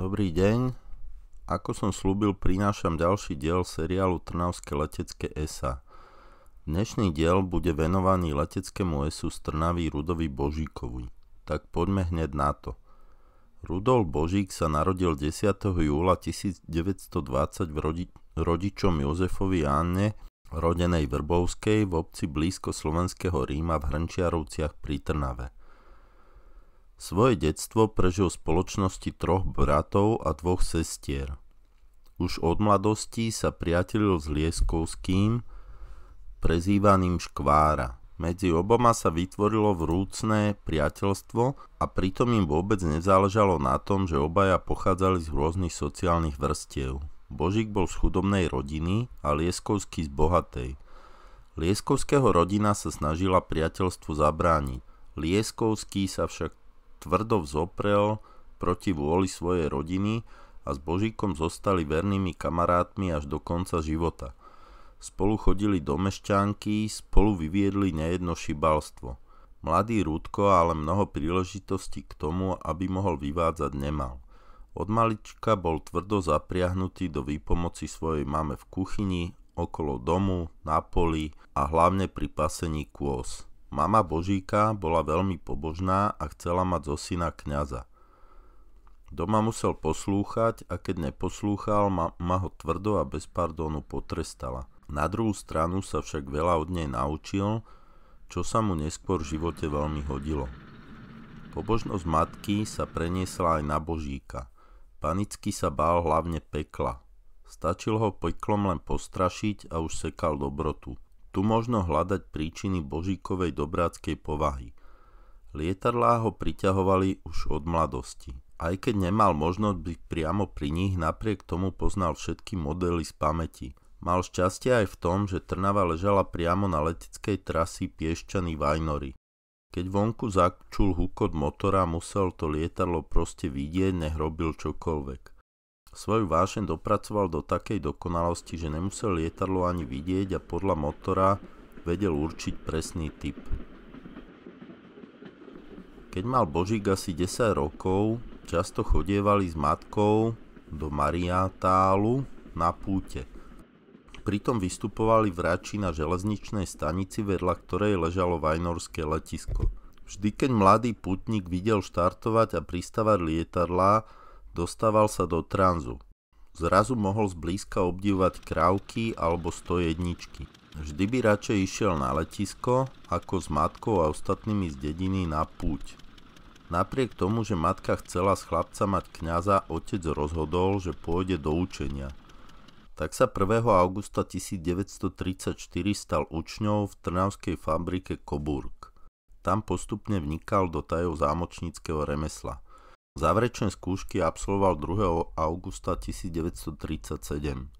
Dobrý deň, ako som slúbil, prinášam ďalší diel seriálu Trnavské letecké SA. Dnešný diel bude venovaný leteckému esu z Trnavy Rudovi Božíkovi. Tak poďme hneď na to. Rudolf Božík sa narodil 10. júla 1920 rodičom Jozefovi a Anne, rodenej Vrbovskej, v obci blízko slovenského Ríma v Hrnčiarovciach pri Trnave. Svoje detstvo prežil v spoločnosti troch bratov a dvoch sestier. Už od mladosti sa priatelil s Lieskovským, prezývaným Škvára. Medzi oboma sa vytvorilo vrúcne priateľstvo a pritom im vôbec nezáležalo na tom, že obaja pochádzali z rôznych sociálnych vrstiev. Božík bol z chudobnej rodiny a Lieskovský z bohatej. Lieskovského rodina sa snažila priateľstvu zabrániť. Lieskovský sa však tvrdo vzoprel proti vôli svojej rodiny a s Božíkom zostali vernými kamarátmi až do konca života. Spolu chodili do Mešťanky, spolu vyviedli nejedno šibalstvo. Mladý Rudko ale mnoho príležitostí k tomu, aby mohol vyvádzať, nemal. Od malička bol tvrdo zapriahnutý do výpomoci svojej mame v kuchyni, okolo domu, na poli a hlavne pri pasení kôz. Mama Božíka bola veľmi pobožná a chcela mať zo syna kňaza. Doma musel poslúchať a keď neposlúchal, ma ho tvrdo a bez pardónu potrestala. Na druhú stranu sa však veľa od nej naučil, čo sa mu neskôr v živote veľmi hodilo. Pobožnosť matky sa preniesla aj na Božíka. Panicky sa bál hlavne pekla. Stačil ho peklom len postrašiť a už sekal dobrotu. Tu možno hľadať príčiny Božíkovej dobráckej povahy. Lietadlá ho priťahovali už od mladosti. Aj keď nemal možnosť byť priamo pri nich, napriek tomu poznal všetky modely z pamäti. Mal šťastie aj v tom, že Trnava ležala priamo na leteckej trasy Piešťany-Vajnory. Keď vonku začul hukot motora, musel to lietadlo proste vidieť, nech robil čokoľvek. Svoju vášeň dopracoval do takej dokonalosti, že nemusel lietadlo ani vidieť a podľa motora vedel určiť presný typ. Keď mal Božík asi 10 rokov, často chodievali s matkou do Mariátálu na púte. Pritom vystupovali v Rači na železničnej stanici, vedľa ktorej ležalo vajnorské letisko. Vždy, keď mladý putník videl štartovať a pristávať lietadlá, dostával sa do tranzu. Zrazu mohol zblízka obdivovať krávky alebo 101. Vždy by radšej išiel na letisko, ako s matkou a ostatnými z dediny na púť. Napriek tomu, že matka chcela z chlapca mať kňaza, otec rozhodol, že pôjde do učenia. Tak sa 1. augusta 1934 stal učňou v trnavskej fabrike Coburg. Tam postupne vnikal do tajov zámočníckeho remesla. Záverečné skúšky absolvoval 2. augusta 1937.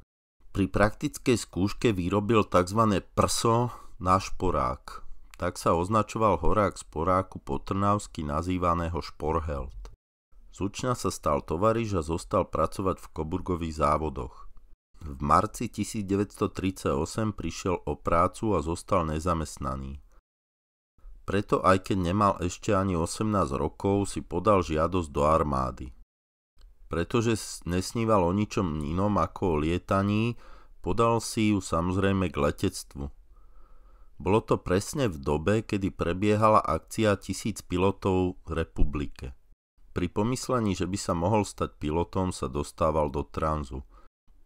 Pri praktickej skúške vyrobil tzv. Prso na šporák. Tak sa označoval horák sporáku po trnavsky nazývaného šporheld. Z učňa sa stal tovariš a zostal pracovať v Coburgových závodoch. V marci 1938 prišiel o prácu a zostal nezamestnaný. Preto aj keď nemal ešte ani 18 rokov, si podal žiadosť do armády. Pretože nesníval o ničom inom ako o lietaní, podal si ju samozrejme k letectvu. Bolo to presne v dobe, kedy prebiehala akcia 1000 pilotov v republike. Pri pomyslení, že by sa mohol stať pilotom, sa dostával do tranzu.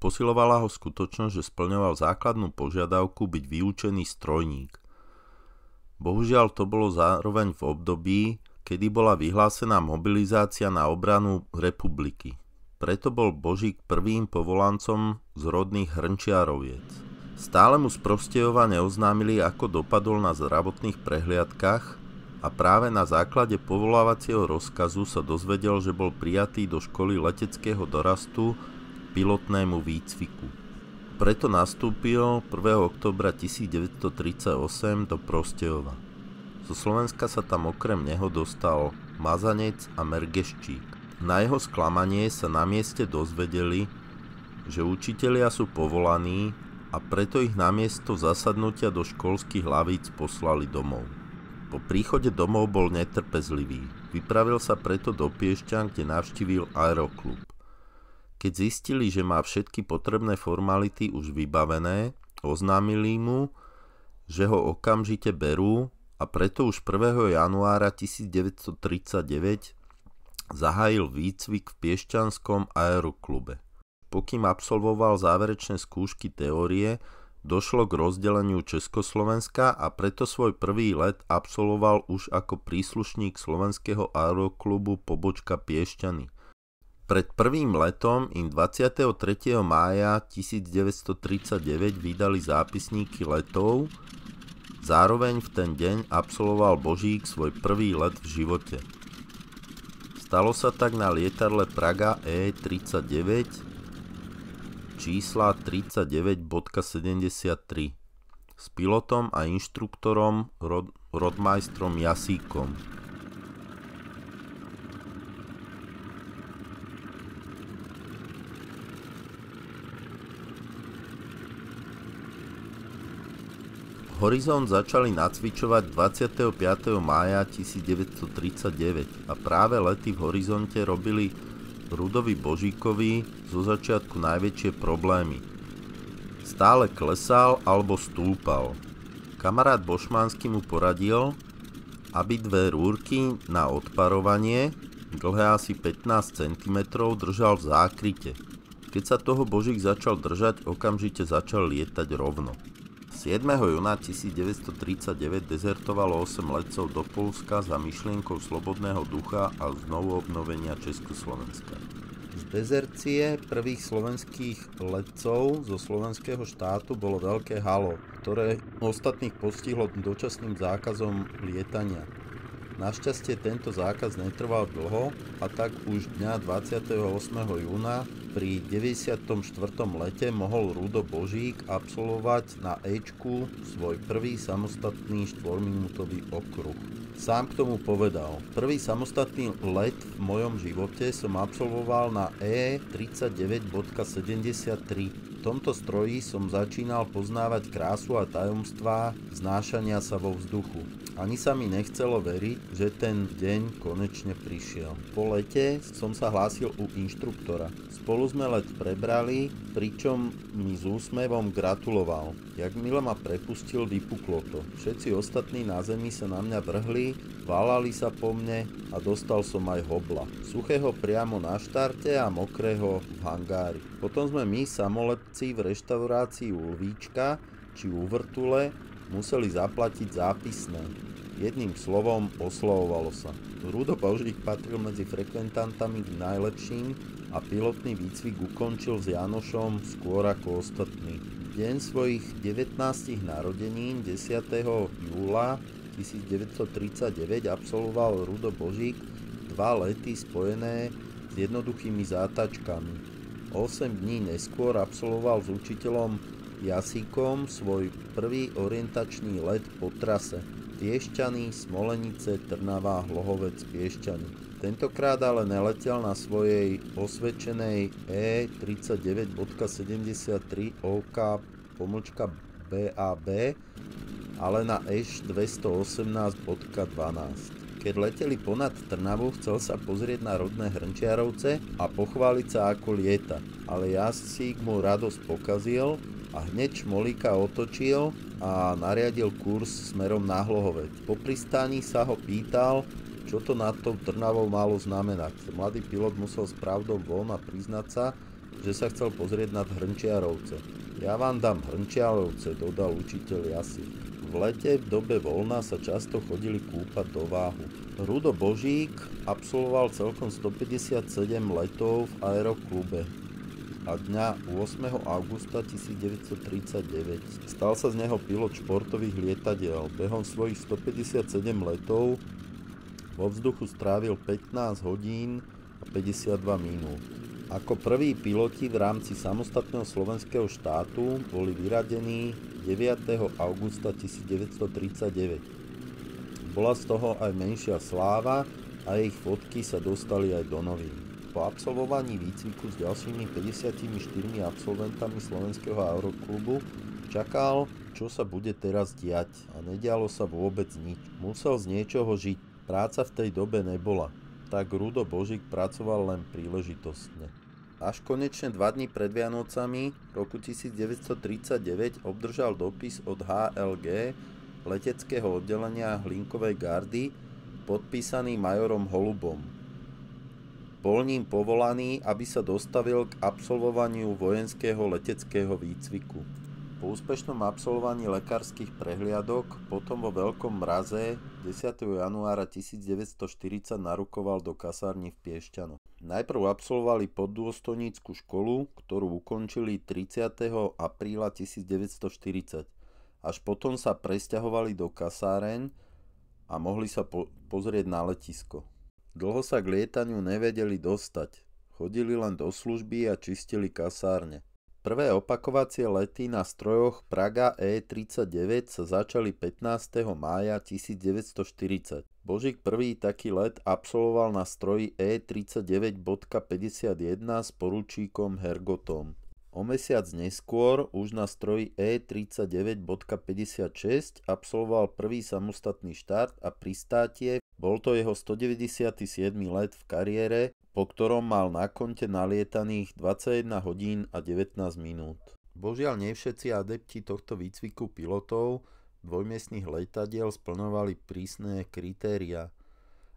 Posilovala ho skutočnosť, že splňoval základnú požiadavku byť vyučený strojník. Bohužiaľ to bolo zároveň v období, kedy bola vyhlásená mobilizácia na obranu republiky. Preto bol Božík prvým povolancom z rodných Hrnčiaroviec. Stále mu z Prostejova neoznámili, ako dopadol na zdravotných prehliadkach a práve na základe povolávacieho rozkazu sa dozvedel, že bol prijatý do školy leteckého dorastu pilotnému výcviku. Preto nastúpil 1. októbra 1938 do Prostejova. Zo Slovenska sa tam okrem neho dostal Mazanec a Mergeščík. Na jeho sklamanie sa na mieste dozvedeli, že učitelia sú povolaní a preto ich namiesto zasadnutia do školských hlavíc poslali domov. Po príchode domov bol netrpezlivý. Vypravil sa preto do Piešťan, kde navštívil aeroklub. Keď zistili, že má všetky potrebné formality už vybavené, oznámili mu, že ho okamžite berú a preto už 1. januára 1939 zahájil výcvik v Piešťanskom aeroklube. Pokým absolvoval záverečné skúšky teórie, došlo k rozdeleniu Československa a preto svoj prvý let absolvoval už ako príslušník slovenského aeroklubu pobočka Piešťany. Pred prvým letom im 23. mája 1939 vydali zápisníky letov, zároveň v ten deň absolvoval Božík svoj prvý let v živote. Stalo sa tak na lietadle Praga E39 čísla 39.73 s pilotom a inštruktorom rodmajstrom Jasíkom. Horizont začali nacvičovať 25. mája 1939 a práve lety v Horizonte robili Rudovi Božíkovi zo začiatku najväčšie problémy. Stále klesal alebo stúpal. Kamarát Bošmánsky mu poradil, aby dve rúrky na odparovanie, dlhé asi 15 cm, držal v zákryte. Keď sa toho Božík začal držať, okamžite začal lietať rovno. 7. júna 1939 dezertovalo 8 letcov do Poľska za myšlienkou slobodného ducha a znovu obnovenia Československa. Z dezercie prvých slovenských letcov zo slovenského štátu bolo veľké halo, ktoré ostatných postihlo dočasným zákazom lietania. Našťastie tento zákaz netrval dlho a tak už dňa 28. júna pri 94. lete mohol Rudo Božík absolvovať na Ečku svoj prvý samostatný 4-minútový okruh. Sám k tomu povedal: prvý samostatný let v mojom živote som absolvoval na E39.73. V tomto stroji som začínal poznávať krásu a tajomstvá znášania sa vo vzduchu. Ani sa mi nechcelo veriť, že ten deň konečne prišiel. Po lete som sa hlásil u inštruktora. Spolu sme let prebrali, pričom mi s úsmevom gratuloval. Jakmile ma prepustil, vypuklo to. Všetci ostatní na zemi sa na mňa vrhli, válali sa po mne a dostal som aj hobla. Suchého priamo na štarte a mokrého v hangári. Potom sme my, samolepci, v reštaurácii u Lvíčka či u Vrtule museli zaplatiť zápisné. Jedným slovom oslovovalo sa. Rudo Božík patril medzi frekventantami k najlepším a pilotný výcvik ukončil s Janošom skôr ako ostatní. Deň svojich 19 narodenín 10. júla 1939 absolvoval Rudo Božík 2 lety spojené s jednoduchými zátačkami. 8 dní neskôr absolvoval s učiteľom Jasíkom svoj prvý orientačný let po trase Piešťany, Smolenice, Trnava, Hlohovec, Piešťany. Tentokrát ale neletel na svojej osvedčenej E39.73 OK-BAB, ale na Eš 218.12. Keď leteli ponad Trnavu, chcel sa pozrieť na rodné Hrnčiarovce a pochváliť sa, ako lieta, ale Jasík mu radosť pokazil a hneď Šmolíka otočil a nariadil kurz smerom na Hlohovec. Po pristáni sa ho pýtal, čo to nad tou Trnavou malo znamenať. Mladý pilot musel s pravdou von a priznať sa, že sa chcel pozrieť nad Hrnčiarovce. Ja vám dám Hrnčiarovce, dodal učiteľ Jasík. V lete v dobe voľna sa často chodili kúpať do Váhu. Rudo Božík absolvoval celkom 157 letov v aeroklube a dňa 8. augusta 1939 stal sa z neho pilot športových lietadiel. Behom svojich 157 letov vo vzduchu strávil 15 hodín a 52 minút. Ako prví piloti v rámci samostatného slovenského štátu boli vyradení 9. augusta 1939. Bola z toho aj menšia sláva a ich fotky sa dostali aj do novín. Po absolvovaní výcviku s ďalšími 54 absolventami slovenského aeroklubu čakal, čo sa bude teraz diať, a nedialo sa vôbec nič. Musel z niečoho žiť. Práca v tej dobe nebola, tak Rudo Božík pracoval len príležitostne. Až konečne 2 dní pred Vianocami roku 1939 obdržal dopis od HLG, leteckého oddelenia Hlinkovej gardy, podpísaný majorom Holubom. Bol ním povolaný, aby sa dostavil k absolvovaniu vojenského leteckého výcviku. Po úspešnom absolvovaní lekárskych prehliadok potom vo veľkom mraze 10. januára 1940 narukoval do kasárny v Piešťanoch. Najprv absolvovali poddôstojnícku školu, ktorú ukončili 30. apríla 1940. Až potom sa presťahovali do kasáreň a mohli sa pozrieť na letisko. Dlho sa k lietaniu nevedeli dostať. Chodili len do služby a čistili kasárne. Prvé opakovacie lety na strojoch Praga E39 sa začali 15. mája 1940. Božík prvý taký let absolvoval na stroji E39.51 s poručíkom Hergotom. O mesiac neskôr už na stroji E39.56 absolvoval prvý samostatný štart a pristátie. Bol to jeho 197. let v kariére, po ktorom mal na konte nalietaných 21 hodín a 19 minút. Božiaľ, nie všetci adepti tohto výcviku pilotov dvojmiestnych lietadiel splňovali prísne kritériá,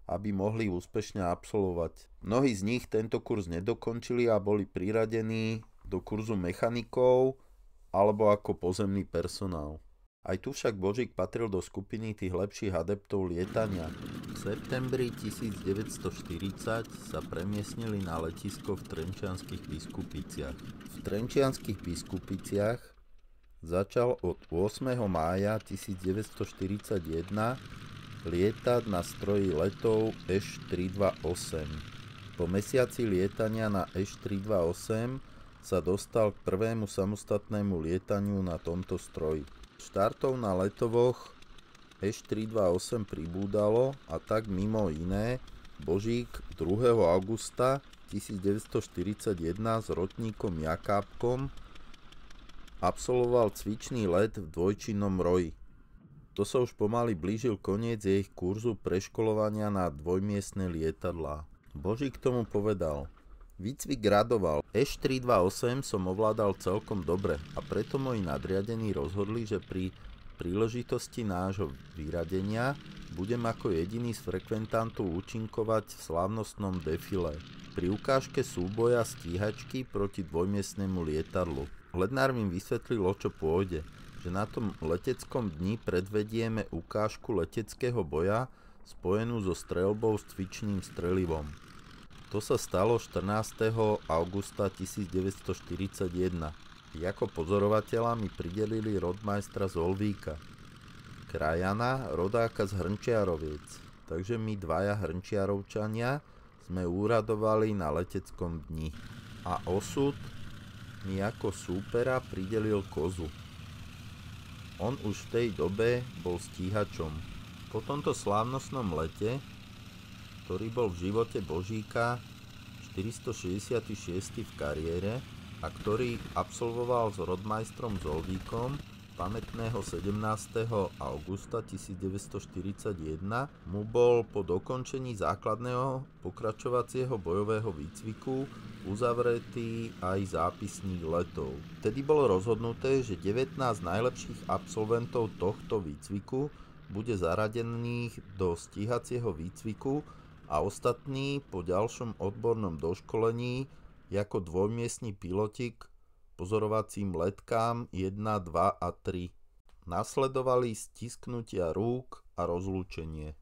aby mohli úspešne absolvovať. Mnohí z nich tento kurz nedokončili a boli priradení do kurzu mechanikov alebo ako pozemný personál. Aj tu však Božík patril do skupiny tých lepších adeptov lietania. V septembri 1940 sa premiestnili na letisko v Trenčianskych Biskupiciach. V Trenčianskych Biskupiciach začal od 8. mája 1941 lietať na stroji letov Š-328. Po mesiaci lietania na Š-328 sa dostal k prvému samostatnému lietaniu na tomto stroji. Štartov na letovoch Š-328 pribúdalo a tak mimo iné Božík 2. augusta 1941 s rotníkom Jakábkom absolvoval cvičný let v dvojčinnom roji. To sa už pomaly blížil koniec ich kurzu preškolovania na dvojmiestne lietadlá. Božík tomu povedal: výcvik radoval. Š-328 som ovládal celkom dobre a preto moji nadriadení rozhodli, že pri príležitosti nášho vyradenia budem ako jediný z frekventantov účinkovať v slávnostnom defile pri ukážke súboja stíhačky proti dvojmiestnemu lietadlu. Hlednár mi vysvetlil, o čo pôjde, že na tom leteckom dni predvedieme ukážku leteckého boja spojenú so streľbou s cvičným strelivom. To sa stalo 14. augusta 1941. Ako pozorovateľa mi pridelili rodmajstra z Olvíka, krajana, rodáka z Hrnčiaroviec. Takže my dvaja Hrnčiarovčania sme úradovali na leteckom dni. A osud mi ako súpera pridelil kozu. On už v tej dobe bol stíhačom. Po tomto slávnostnom lete, ktorý bol v živote Božíka 466. v kariére a ktorý absolvoval s rodmajstrom Zolvíkom pamätného 17. augusta 1941, mu bol po dokončení základného pokračovacieho bojového výcviku uzavretý aj zápisník letov. Vtedy bolo rozhodnuté, že 19 najlepších absolventov tohto výcviku bude zaradených do stíhacieho výcviku a ostatní po ďalšom odbornom doškolení ako dvojmiestni pilotik pozorovacím letkám 1, 2 a 3. Nasledovali stisknutia rúk a rozlúčenie.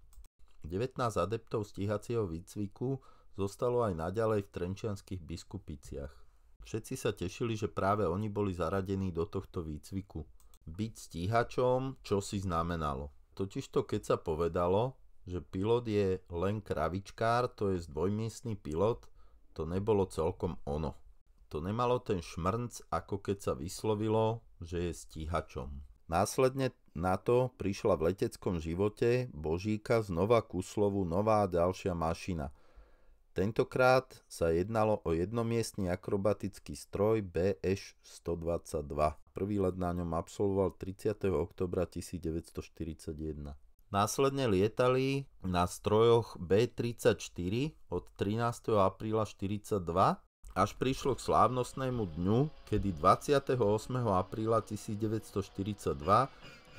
19 adeptov stíhacieho výcviku zostalo aj naďalej v Trenčianskych Biskupiciach. Všetci sa tešili, že práve oni boli zaradení do tohto výcviku. Byť stíhačom čosi znamenalo. Totižto keď sa povedalo, že pilot je len kravičkár, to je dvojmiestny pilot, to nebolo celkom ono. To nemalo ten šmrnc, ako keď sa vyslovilo, že je stíhačom. Následne na to prišla v leteckom živote Božíka znova ku slovu nová ďalšia mašina. Tentokrát sa jednalo o jednomiestny akrobatický stroj BŠ-122. Prvý let na ňom absolvoval 30. októbra 1941. Následne lietali na strojoch B-34 od 13. apríla 1942 Až prišlo k slávnostnému dňu, kedy 28. apríla 1942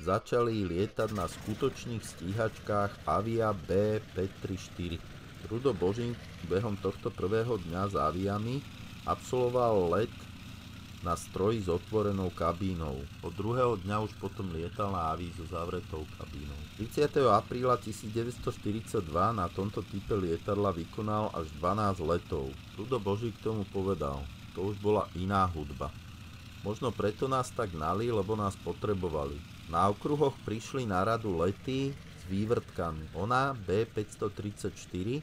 začali lietať na skutočných stíhačkách Avia B-534. Rudo Božík behom tohto prvého dňa s Aviami absolvoval let na stroji s otvorenou kabínou. Od druhého dňa už potom lietal na Avii so zavretou kabínou. 30. apríla 1942 na tomto type lietadla vykonal až 12 letov. Rudo Božík k tomu povedal, to už bola iná hudba. Možno preto nás tak gnali, lebo nás potrebovali. Na okruhoch prišli na radu lety s vývrtkami. Ona, B534,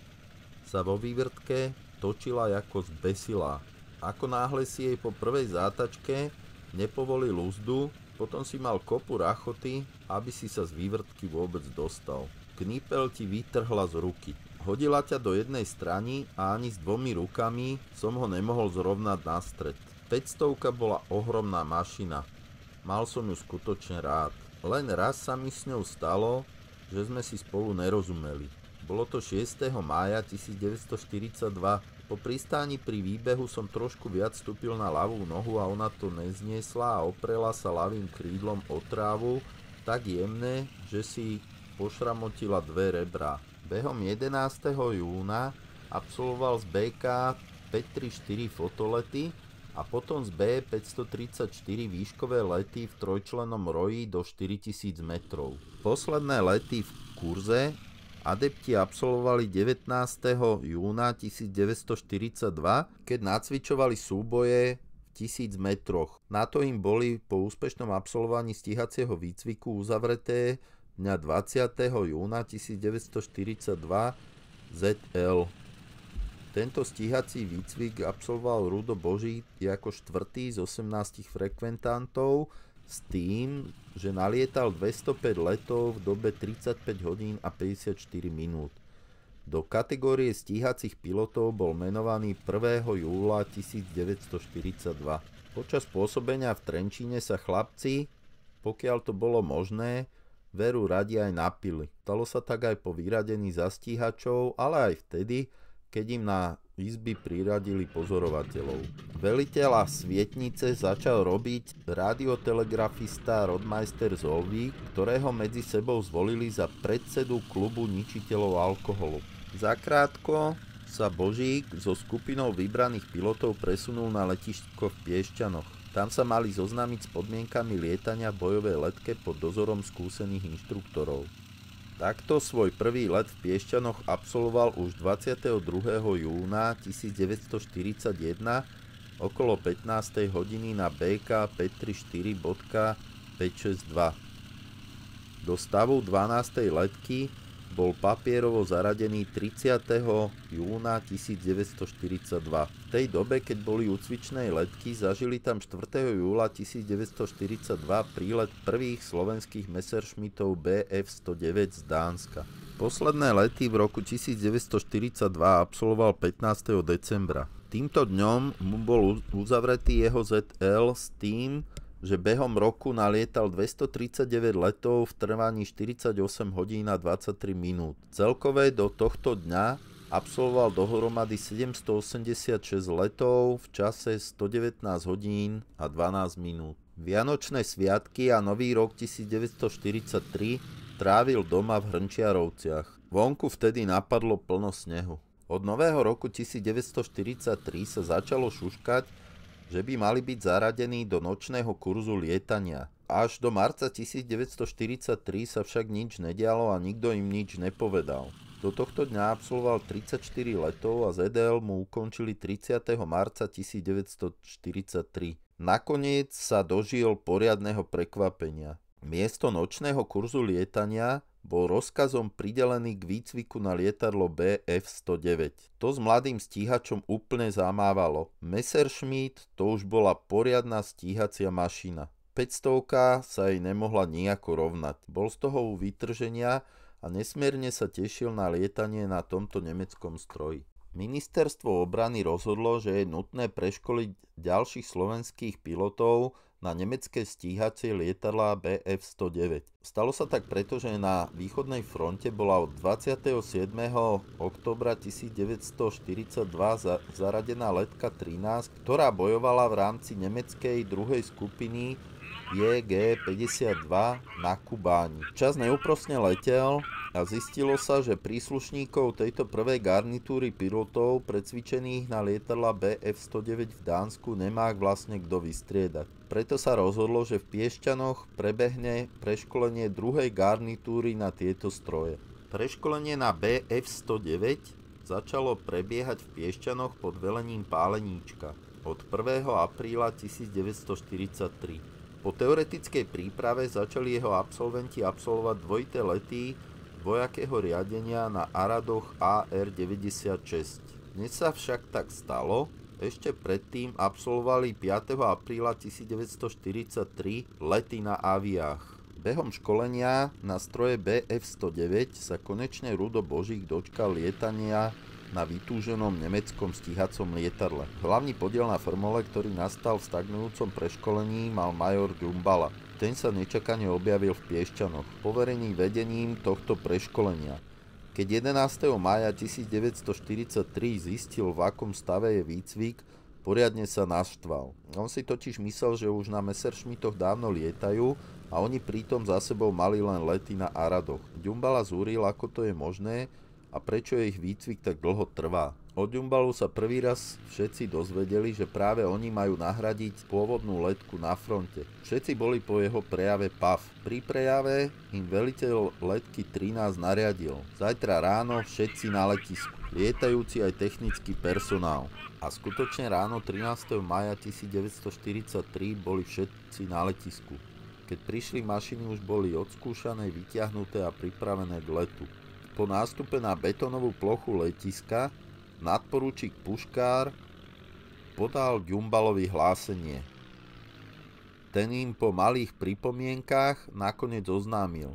sa vo vývrtke točila ako zbesilá. Ako náhle si jej po prvej zátačke nepovolil úzdu, potom si mal kopu rachoty, aby si sa z vývrtky vôbec dostal. Knípel ti vytrhla z ruky. Hodila ťa do jednej strany a ani s dvomi rukami som ho nemohol zrovnať na stred. 500 bola ohromná mašina. Mal som ju skutočne rád. Len raz sa mi s ňou stalo, že sme si spolu nerozumeli. Bolo to 6. mája 1942. Po pristáni pri výbehu som trošku viac vstúpil na ľavú nohu a ona to nezniesla a oprela sa ľavým krídlom o trávu tak jemné, že si pošramotila dve rebrá. Behom 11. júna absolvoval z BK 534 fotolety a potom z B534 výškové lety v trojčlennom roji do 4000 metrov. Posledné lety v kurze adepti absolvovali 19. júna 1942, keď nacvičovali súboje v 1000 metroch. Na to im boli po úspešnom absolvovaní stíhacieho výcviku uzavreté dňa 20. júna 1942 ZL. Tento stíhací výcvik absolvoval Rudo Božík ako štvrtý z 18 frekventantov s tým, že nalietal 205 letov v dobe 35 hodín a 54 minút. Do kategórie stíhacích pilotov bol menovaný 1. júla 1942. Počas pôsobenia v Trenčíne sa chlapci, pokiaľ to bolo možné, veru radi aj napili. Stalo sa tak aj po vyradení za stíhačov, ale aj vtedy, keď im na izby priradili pozorovateľov. Veliteľa Svietnice začal robiť radiotelegrafista Rodmeister Zolvík, ktorého medzi sebou zvolili za predsedu klubu ničiteľov alkoholu. Zakrátko sa Božík so skupinou vybraných pilotov presunul na letisko v Piešťanoch. Tam sa mali zoznámiť s podmienkami lietania v bojovej letke pod dozorom skúsených inštruktorov. Takto svoj prvý let v Piešťanoch absolvoval už 22. júna 1941 okolo 15. hodiny na BK 534.562. Do stavu 12. letky bol papierovo zaradený 30. júna 1942. V tej dobe, keď boli u cvičnej letky, zažili tam 4. júla 1942 prílet prvých slovenských Messerschmittov Bf-109 z Dánska. Posledné lety v roku 1942 absolvoval 15. decembra. Týmto dňom mu bol uzavretý jeho ZL s tým, že behom roku nalietal 239 letov v trvaní 48 hodín a 23 minút. Celkové do tohto dňa absolvoval dohromady 786 letov v čase 119 hodín a 12 minút. Vianočné sviatky a Nový rok 1943 trávil doma v Hrnčiarovciach. Vonku vtedy napadlo plno snehu. Od Nového roku 1943 sa začalo šuškať, že by mali byť zaradení do nočného kurzu lietania. Až do marca 1943 sa však nič nedialo a nikto im nič nepovedal. Do tohto dňa absolvoval 34 letov a ZL mu ukončili 30. marca 1943. Nakoniec sa dožil poriadneho prekvapenia. Miesto nočného kurzu lietania bol rozkazom pridelený k výcviku na lietadlo Bf-109. To s mladým stíhačom úplne zamávalo. Messerschmitt to už bola poriadna stíhacia mašina. 500 sa jej nemohla nijako rovnať. Bol z toho u vytrženia a nesmierne sa tešil na lietanie na tomto nemeckom stroji. Ministerstvo obrany rozhodlo, že je nutné preškoliť ďalších slovenských pilotov na nemecké stíhacie lietadlá Bf-109. Stalo sa tak preto, že na východnej fronte bola od 27. októbra 1942 zaradená letka 13, ktorá bojovala v rámci nemeckej druhej skupiny JG-52 na Kubáni. Čas neúprosne letel a zistilo sa, že príslušníkov tejto prvej garnitúry pilotov precvičených na lietadla Bf-109 v Dánsku nemá vlastne kto vystriedať. Preto sa rozhodlo, že v Piešťanoch prebehne preškolenie druhej garnitúry na tieto stroje. Preškolenie na Bf-109 začalo prebiehať v Piešťanoch pod velením Páleníčka od 1. apríla 1943. Po teoretickej príprave začali jeho absolventi absolvovať dvojité lety dvojakého riadenia na Aradoch AR-96. Dnes sa však tak stalo, ešte predtým absolvovali 5. apríla 1943 lety na Aviách. Behom školenia na stroje Bf-109 sa konečne Rudo Božík dočkal lietania na vytúženom nemeckom stíhacom lietadle. Hlavný podiel na formole, ktorý nastal v stagnujúcom preškolení, mal major Džumbala. Ten sa nečakane objavil v Piešťanoch, poverený vedením tohto preškolenia. Keď 11. mája 1943 zistil, v akom stave je výcvik, poriadne sa naštval. On si totiž myslel, že už na Messerschmittoch dávno lietajú a oni pritom za sebou mali len lety na Aradoch. Džumbala zúril, ako to je možné a prečo ich výcvik tak dlho trvá. Od Džumbalu sa prvý raz všetci dozvedeli, že práve oni majú nahradiť pôvodnú letku na fronte. Všetci boli po jeho prejave PAF. Pri prejave im veliteľ letky 13 nariadil: zajtra ráno všetci na letisku, lietajúci aj technický personál. A skutočne ráno 13. maja 1943 boli všetci na letisku. Keď prišli, mašiny už boli odskúšané, vytiahnuté a pripravené k letu. Po nástupe na betónovú plochu letiska nadporučík Puškár podal Džumbalovi hlásenie. Ten im po malých pripomienkach nakoniec oznámil: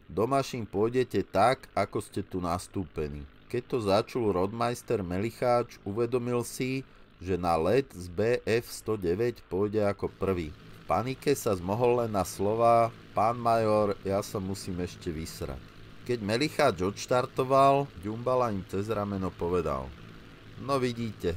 do mašín pôjdete tak, ako ste tu nastúpení. Keď to začul rodmajster Melicháč, uvedomil si, že na let z Bf-109 pôjde ako prvý. V panike sa zmohol len na slová: pán major, ja sa musím ešte vysrať. Keď Melicháč odštartoval, Džumbala im cez rameno povedal: no vidíte,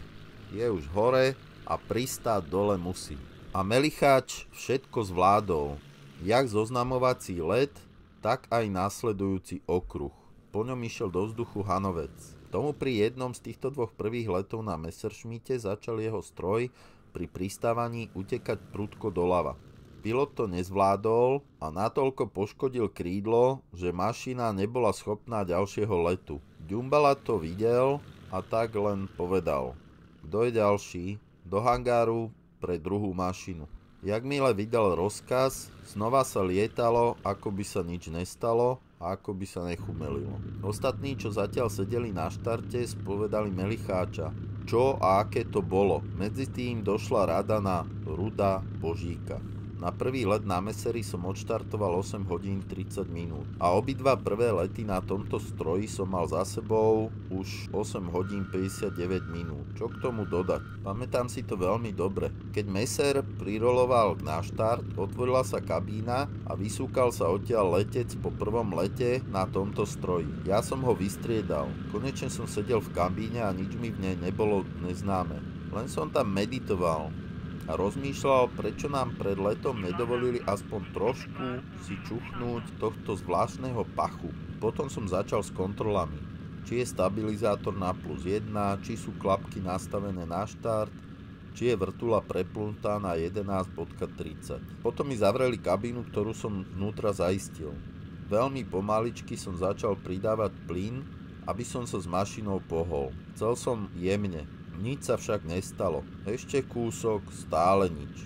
je už hore a pristáť dole musí. A Melicháč všetko zvládol, jak zoznamovací let, tak aj následujúci okruh. Po ňom išiel do vzduchu Hanovec. Tomu pri jednom z týchto dvoch prvých letov na Messerschmitte začal jeho stroj pri pristávaní utekať prudko doľava. Pilot to nezvládol a natoľko poškodil krídlo, že mašina nebola schopná ďalšieho letu. Džumbala to videl a tak len povedal: kto je ďalší? Do hangáru pre druhú mašinu. Jakmile vydal rozkaz, znova sa lietalo, ako by sa nič nestalo a ako by sa nechumelilo. Ostatní, čo zatiaľ sedeli na štarte, spovedali Melicháča, čo a aké to bolo. Medzi tým došla rada na Ruda Božíka. Na prvý let na Messeri som odštartoval 8 hodín 30 minút a obidva prvé lety na tomto stroji som mal za sebou už 8 hodín 59 minút. Čo k tomu dodať? Pamätám si to veľmi dobre. Keď Messer priroloval na štart, otvorila sa kabína a vysúkal sa odtiaľ letec po prvom lete na tomto stroji. Ja som ho vystriedal. Konečne som sedel v kabíne a nič mi v nej nebolo neznáme. Len som tam meditoval a rozmýšľal, prečo nám pred letom nedovolili aspoň trošku si čuchnúť tohto zvláštneho pachu. Potom som začal s kontrolami. Či je stabilizátor na +1, či sú klapky nastavené na štart, či je vrtuľa preplnutá na 11.30. Potom mi zavreli kabínu, ktorú som vnútra zaistil. Veľmi pomaličky som začal pridávať plyn, aby som sa s mašinou pohol. Chcel som jemne. Nič sa však nestalo. Ešte kúsok, stále nič.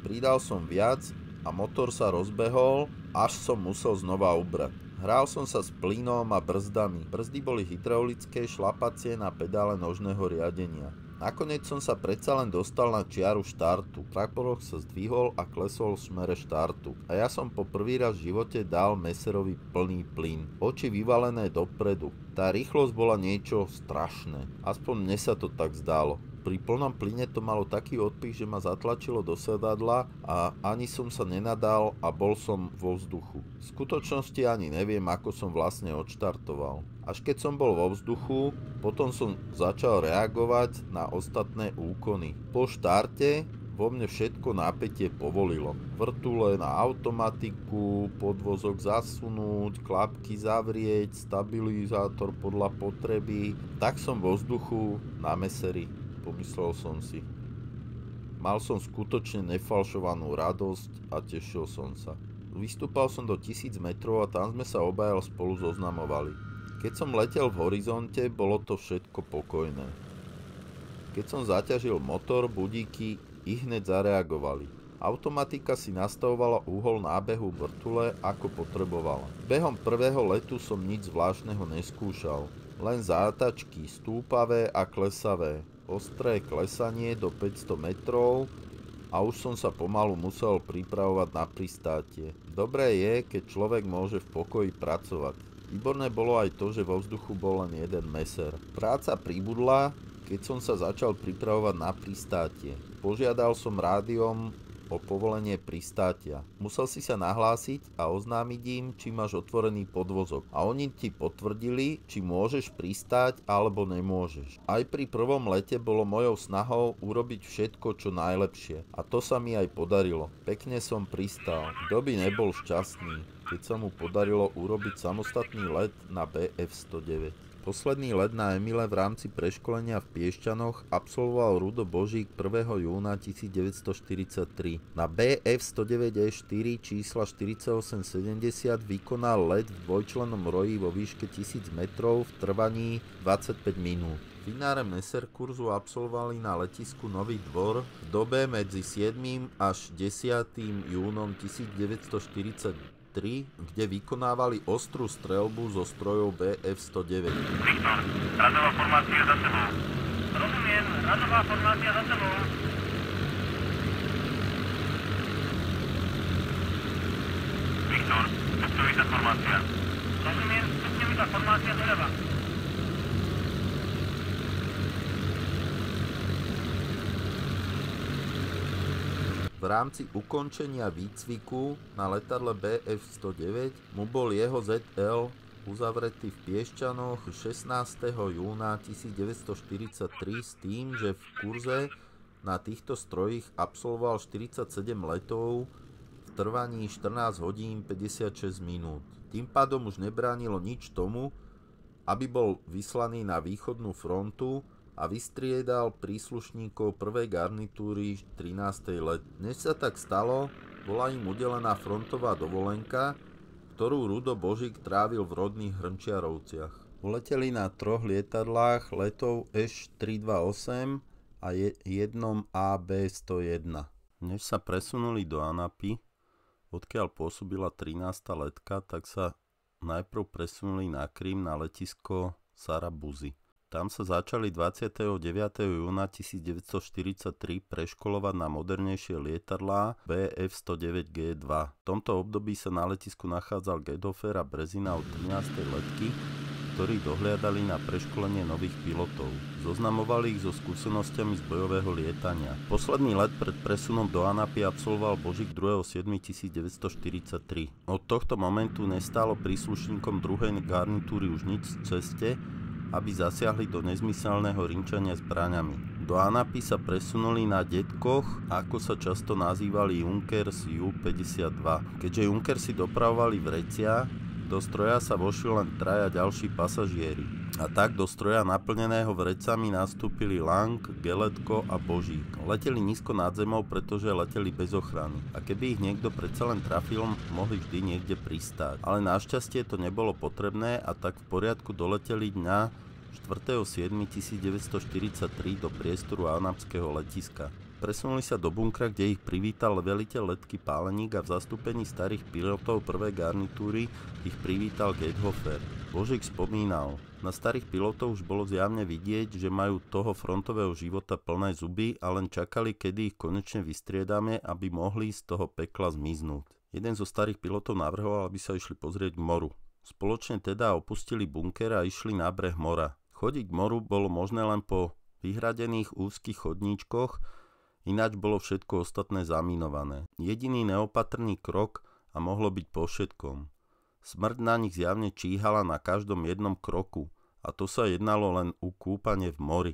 Pridal som viac a motor sa rozbehol, až som musel znova ubrať. Hral som sa s plynom a brzdami. Brzdy boli hydraulické, šlapacie na pedále nožného riadenia. Nakoniec som sa predsa len dostal na čiaru štartu. Praporoch sa zdvihol a klesol v smere štartu. A ja som po prvý raz v živote dal Messerovi plný plyn. Oči vyvalené dopredu. Tá rýchlosť bola niečo strašné. Aspoň mne sa to tak zdalo. Pri plnom plyne to malo taký odpich, že ma zatlačilo do sedadla a ani som sa nenadal a bol som vo vzduchu. V skutočnosti ani neviem, ako som vlastne odštartoval. Až keď som bol vo vzduchu, potom som začal reagovať na ostatné úkony. Po štarte vo mne všetko napätie povolilo. Vrtule na automatiku, podvozok zasunúť, klapky zavrieť, stabilizátor podľa potreby. Tak som vo vzduchu na meseri, pomyslel som si. Mal som skutočne nefalšovanú radosť a tešil som sa. Vystúpal som do 1000 metrov a tam sme sa obaja spolu zoznamovali. Keď som letel v horizonte, bolo to všetko pokojné. Keď som zaťažil motor, budíky i hneď zareagovali. Automatika si nastavovala uhol nábehu vrtule ako potrebovala. Behom prvého letu som nič zvláštneho neskúšal. Len zátačky, stúpavé a klesavé. Ostré klesanie do 500 metrov a už som sa pomalu musel pripravovať na pristátie. Dobré je, keď človek môže v pokoji pracovať. Výborné bolo aj to, že vo vzduchu bol len jeden meser. Práca pribudla, keď som sa začal pripravovať na pristátie. Požiadal som rádiom o povolenie pristátia. Musel si sa nahlásiť a oznámiť im, či máš otvorený podvozok. A oni ti potvrdili, či môžeš pristáť alebo nemôžeš. Aj pri prvom lete bolo mojou snahou urobiť všetko, čo najlepšie. A to sa mi aj podarilo. Pekne som pristál. Kto by nebol šťastný, keď sa mu podarilo urobiť samostatný let na BF-109. Posledný let na Emile v rámci preškolenia v Piešťanoch absolvoval Rudo Božík 1. júna 1943. Na BF-109E4 čísla 4870 vykonal let v dvojčlennom roji vo výške 1000 metrov v trvaní 25 minút. Fináre meser kurzu absolvovali na letisku Nový Dvor v dobe medzi 7. až 10. júnom 1943, kde vykonávali ostrú streľbu zo strojov BF-109. Viktor, radová formácia za sebou. Rozumiem, radová formácia za sebou. Viktor, stupňovitá formácia. Rozumiem, stupňovitá formácia doľava. V rámci ukončenia výcviku na letadle BF-109 mu bol jeho ZL uzavretý v Piešťanoch 16. júna 1943 s tým, že v kurze na týchto strojích absolvoval 47 letov v trvaní 14 hodín 56 minút. Tým pádom už nebránilo nič tomu, aby bol vyslaný na východnú frontu a vystriedal príslušníkov prvej garnitúry 13. let. Než sa tak stalo, bola im udelená frontová dovolenka, ktorú Rudo Božík trávil v rodných Hrnčiarovciach. Uleteli na 3 lietadlách letov Š-328 a jednom AB-101. Než sa presunuli do Anapy, odkiaľ pôsobila 13. letka, tak sa najprv presunuli na Krym na letisko Sarabuzy. Tam sa začali 29. júna 1943 preškolovať na modernejšie lietadlá BF-109G2. V tomto období sa na letisku nachádzal Gedhofer a Brezina od 13. letky, ktorí dohliadali na preškolenie nových pilotov. Zoznamovali ich so skúsenosťami z bojového lietania. Posledný let pred presunom do Anapy absolvoval Božík 2.7.1943. Od tohto momentu nestálo príslušníkom druhej garnitúry už nič v ceste, aby zasiahli do nezmyselného rinčania zbraňami. Do Anapy sa presunuli na detkoch, ako sa často nazývali Junkers Ju-52. Keďže Junkersi dopravovali vrecia, do stroja sa vošli len 3 ďalší pasažieri. A tak do stroja naplneného vrecami nastúpili Lang, Geletko a Božík. Leteli nízko nad zemou, pretože leteli bez ochrany. A keby ich niekto predsa len trafil, mohli vždy niekde pristáť. Ale našťastie to nebolo potrebné a tak v poriadku doleteli dňa 4.7.1943 do priestoru anapského letiska. Presunuli sa do bunkra, kde ich privítal veliteľ letky Páleník a v zastúpení starých pilotov prvej garnitúry ich privítal Gedhofer. Božík spomínal, na starých pilotov už bolo zjavne vidieť, že majú toho frontového života plné zuby a len čakali, kedy ich konečne vystriedame, aby mohli z toho pekla zmiznúť. Jeden zo starých pilotov navrhoval, aby sa išli pozrieť k moru. Spoločne teda opustili bunker a išli na breh mora. Chodiť k moru bolo možné len po vyhradených úzkých chodníčkoch, ináč bolo všetko ostatné zaminované. Jediný neopatrný krok a mohlo byť po všetkom. Smrť na nich zjavne číhala na každom jednom kroku a to sa jednalo len o kúpanie v mori.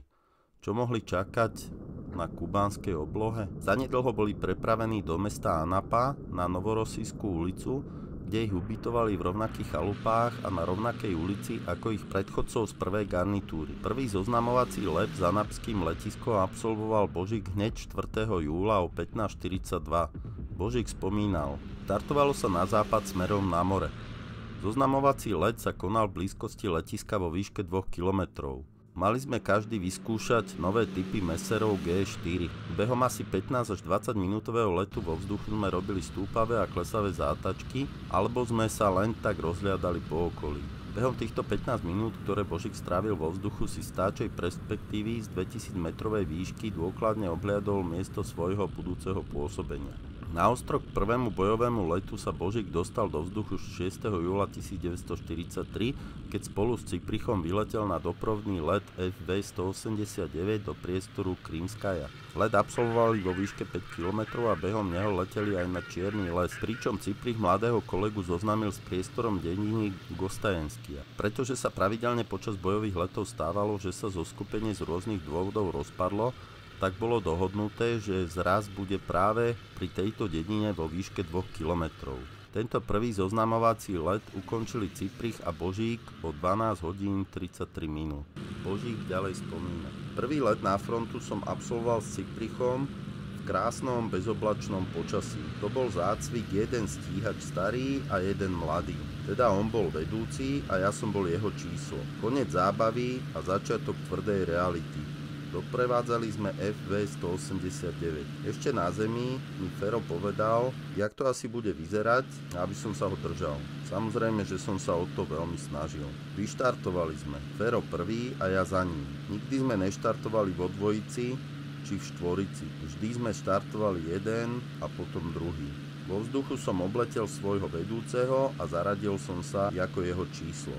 Čo mohli čakať na kubánskej oblohe? Zanedlho boli prepravení do mesta Anapa na Novorosijskú ulicu, kde ich ubytovali v rovnakých chalupách a na rovnakej ulici ako ich predchodcov z prvej garnitúry. Prvý zoznamovací let s anapským letiskom absolvoval Božík hneď 4. júla o 15:42. Božík spomínal: Startovalo sa na západ smerom na more. Zoznamovací let sa konal v blízkosti letiska vo výške 2 kilometrov. Mali sme každý vyskúšať nové typy meserov G4. Behom asi 15 až 20 minútového letu vo vzduchu sme robili stúpavé a klesavé zátačky, alebo sme sa len tak rozhliadali po okolí. Behom týchto 15 minút, ktoré Božík strávil vo vzduchu, si z táčej perspektívy z 2000 metrovej výšky dôkladne obhliadol miesto svojho budúceho pôsobenia. Na ostrov k prvému bojovému letu sa Božík dostal do vzduchu 6. júla 1943, keď spolu s Ciprichom vyletel na doprovodný let FV-189 do priestoru Krymskaja. Let absolvovali vo výške 5 km a behom neho leteli aj na Čierny les, pričom Ciprich mladého kolegu zoznámil s priestorom dediny Gostajenskia. Pretože sa pravidelne počas bojových letov stávalo, že sa zoskupenie z rôznych dôvodov rozpadlo, tak bolo dohodnuté, že zraz bude práve pri tejto dedine vo výške 2 kilometrov. Tento prvý zoznamovací let ukončili Ciprich a Božík o 12 hodín 33 minút. Božík ďalej spomína: Prvý let na frontu som absolvoval s Ciprichom v krásnom bezoblačnom počasí. To bol zácvik jeden stíhač starý a jeden mladý. Teda on bol vedúci a ja som bol jeho číslo. Koniec zábavy a začiatok tvrdej reality. Doprevádzali sme FV-189. Ešte na zemi mi Fero povedal, jak to asi bude vyzerať, aby som sa ho držal. Samozrejme, že som sa o to veľmi snažil. Vyštartovali sme. Fero prvý a ja za ním. Nikdy sme neštartovali vo dvojici či v štvorici. Vždy sme štartovali jeden a potom druhý. Vo vzduchu som obletel svojho vedúceho a zaradil som sa ako jeho číslo.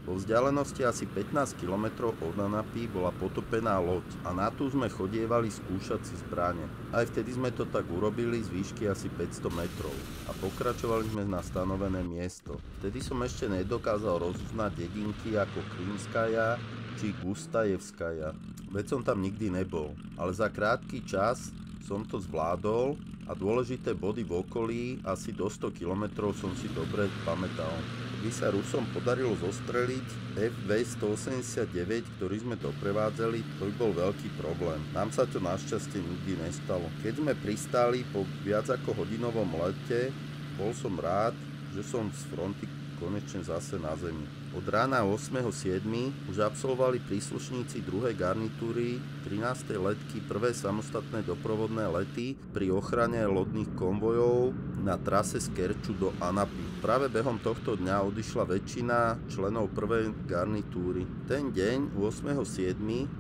Vo vzdialenosti asi 15 km od Anapy bola potopená loď a na tú sme chodievali skúšať si zbrane. Aj vtedy sme to tak urobili z výšky asi 500 metrov a pokračovali sme na stanovené miesto. Vtedy som ešte nedokázal rozoznať dedinky ako Krymskaja či Gustajevskaja, veď som tam nikdy nebol, ale za krátky čas som to zvládol a dôležité body v okolí asi do 100 km som si dobre pamätal. Keby sa Rusom podarilo zostreliť FV-189, ktorý sme doprevádzali, to by bol veľký problém. Nám sa to našťastie nikdy nestalo. Keď sme pristáli po viac ako hodinovom lete, bol som rád, že som z fronty konečne zase na zemi. Od rána 8.7. už absolvovali príslušníci 2. garnitúry 13. letky prvé samostatné doprovodné lety pri ochrane lodných konvojov na trase z Kerču do Anapy. Práve behom tohto dňa odišla väčšina členov 1. garnitúry. Ten deň 8.7.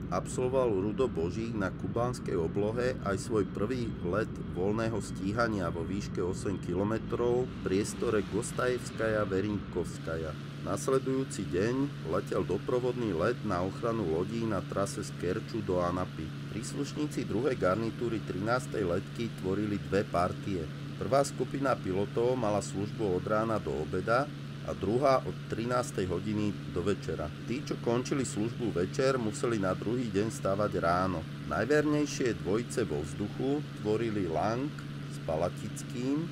absolvoval Rudo Božík na kubánskej oblohe aj svoj prvý let voľného stíhania vo výške 8 km v priestore Gostajevskaja Verinkovskaja. Nasledujúci deň letel doprovodný let na ochranu lodí na trase z Kerču do Anapy. Príslušníci 2. garnitúry 13. letky tvorili dve partie. Prvá skupina pilotov mala službu od rána do obeda a druhá od 13. hodiny do večera. Tí, čo končili službu večer, museli na druhý deň stávať ráno. Najvernejšie dvojice vo vzduchu tvorili Lang s Palatickým.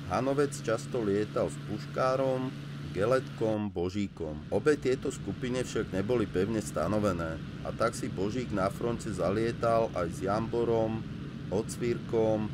Hanovec často lietal s Puškárom, Geletkom, Božíkom. Obe tieto skupiny však neboli pevne stanovené a tak si Božík na fronte zalietal aj s Jamborom, Ocvírkom,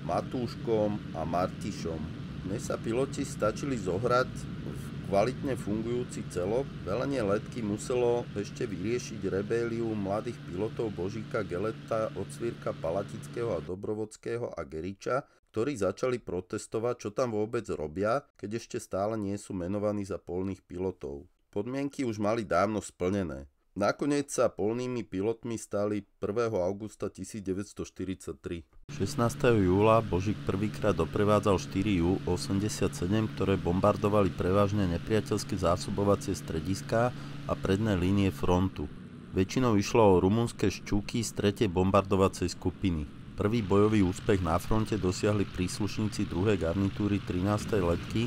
Matúškom a Martišom. Dnes sa piloti stačili zohrať v kvalitne fungujúci celok. Velenie letky muselo ešte vyriešiť rebéliu mladých pilotov Božíka, Geleta, Ocvírka, Palatického a Dobrovodského a Geriča, ktorí začali protestovať, čo tam vôbec robia, keď ešte stále nie sú menovaní za poľných pilotov. Podmienky už mali dávno splnené. Nakoniec sa poľnými pilotmi stali 1. augusta 1943. 16. júla Božík prvýkrát doprevádzal 4 Ju-87, ktoré bombardovali prevažne nepriateľské zásobovacie strediská a predné línie frontu. Väčšinou išlo o rumunské ščuky z 3. bombardovacej skupiny. Prvý bojový úspech na fronte dosiahli príslušníci 2. garnitúry 13. letky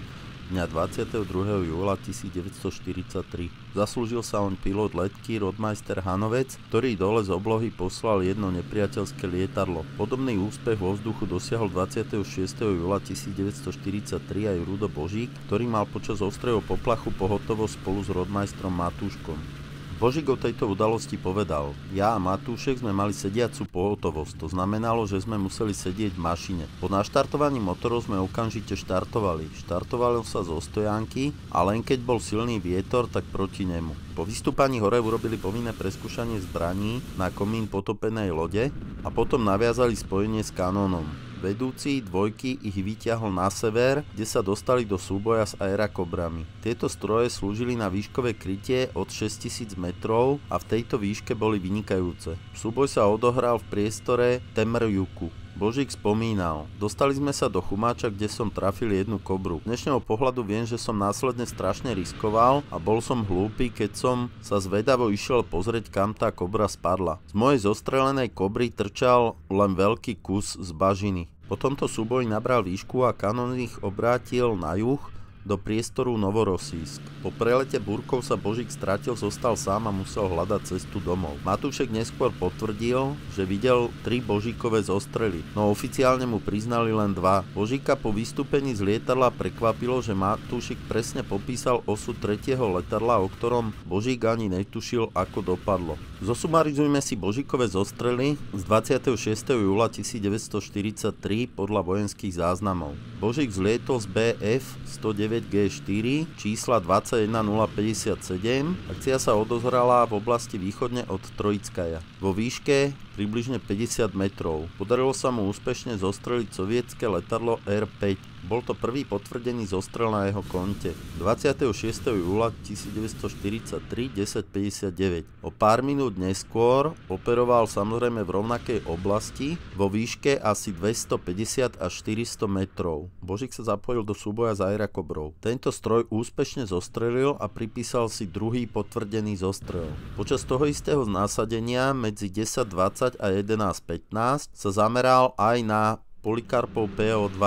dňa 22. júla 1943. Zaslúžil sa oň pilot letky Rodmeister Hanovec, ktorý dole z oblohy poslal jedno nepriateľské lietadlo. Podobný úspech vo vzduchu dosiahol 26. júla 1943 aj Rudo Božík, ktorý mal počas ostrého poplachu pohotovosť spolu s Rodmeistrom Matúškom. Božík o tejto udalosti povedal: ja a Matúšek sme mali sediacu pohotovosť, to znamenalo, že sme museli sedieť v mašine. Po naštartovaní motorov sme okamžite štartovali. Štartovalo sa zo stojánky a len keď bol silný vietor, tak proti nemu. Po vystúpaní hore urobili povinné preskúšanie zbraní na komín potopenej lode a potom naviazali spojenie s kanónom. Vedúci dvojky ich vyťahol na sever, kde sa dostali do súboja s aerakobrami. Tieto stroje slúžili na výškové krytie od 6000 metrov a v tejto výške boli vynikajúce. Súboj sa odohral v priestore Temerjuku. Božík spomínal: dostali sme sa do Chumáča, kde som trafil jednu kobru. Z dnešného pohľadu viem, že som následne strašne riskoval a bol som hlúpy, keď som sa zvedavo išiel pozrieť, kam tá kobra spadla. Z mojej zostrelenej kobry trčal len veľký kus z bažiny. Po tomto súboji nabral výšku a kanón ich obrátil na juh do priestoru Novorosísk. Po prelete búrkov sa Božík stratil, zostal sám a musel hľadať cestu domov. Matúšek neskôr potvrdil, že videl 3 Božíkové zostrely, no oficiálne mu priznali len 2. Božíka po vystúpení z lietadla prekvapilo, že Matúšek presne popísal osud 3. letadla, o ktorom Božík ani netušil, ako dopadlo. Zosumarizujme si Božíkové zostrely z 26. júla 1943 podľa vojenských záznamov. Božík zlietol z BF 109 G4 čísla 21057. Akcia sa odohrala v oblasti východne od Trojickaja. Vo výške približne 50 metrov. Podarilo sa mu úspešne zostreliť sovietske letadlo R-5. Bol to prvý potvrdený zostrel na jeho konte. 26. júla 1943 10:59. O pár minút neskôr operoval samozrejme v rovnakej oblasti vo výške asi 250 až 400 metrov. Božík sa zapojil do súboja s aerakobrou. Tento stroj úspešne zostrelil a pripísal si druhý potvrdený zostrel. Počas toho istého násadenia medzi 10:20 a 11:15 sa zameral aj na Polikarpov PO2,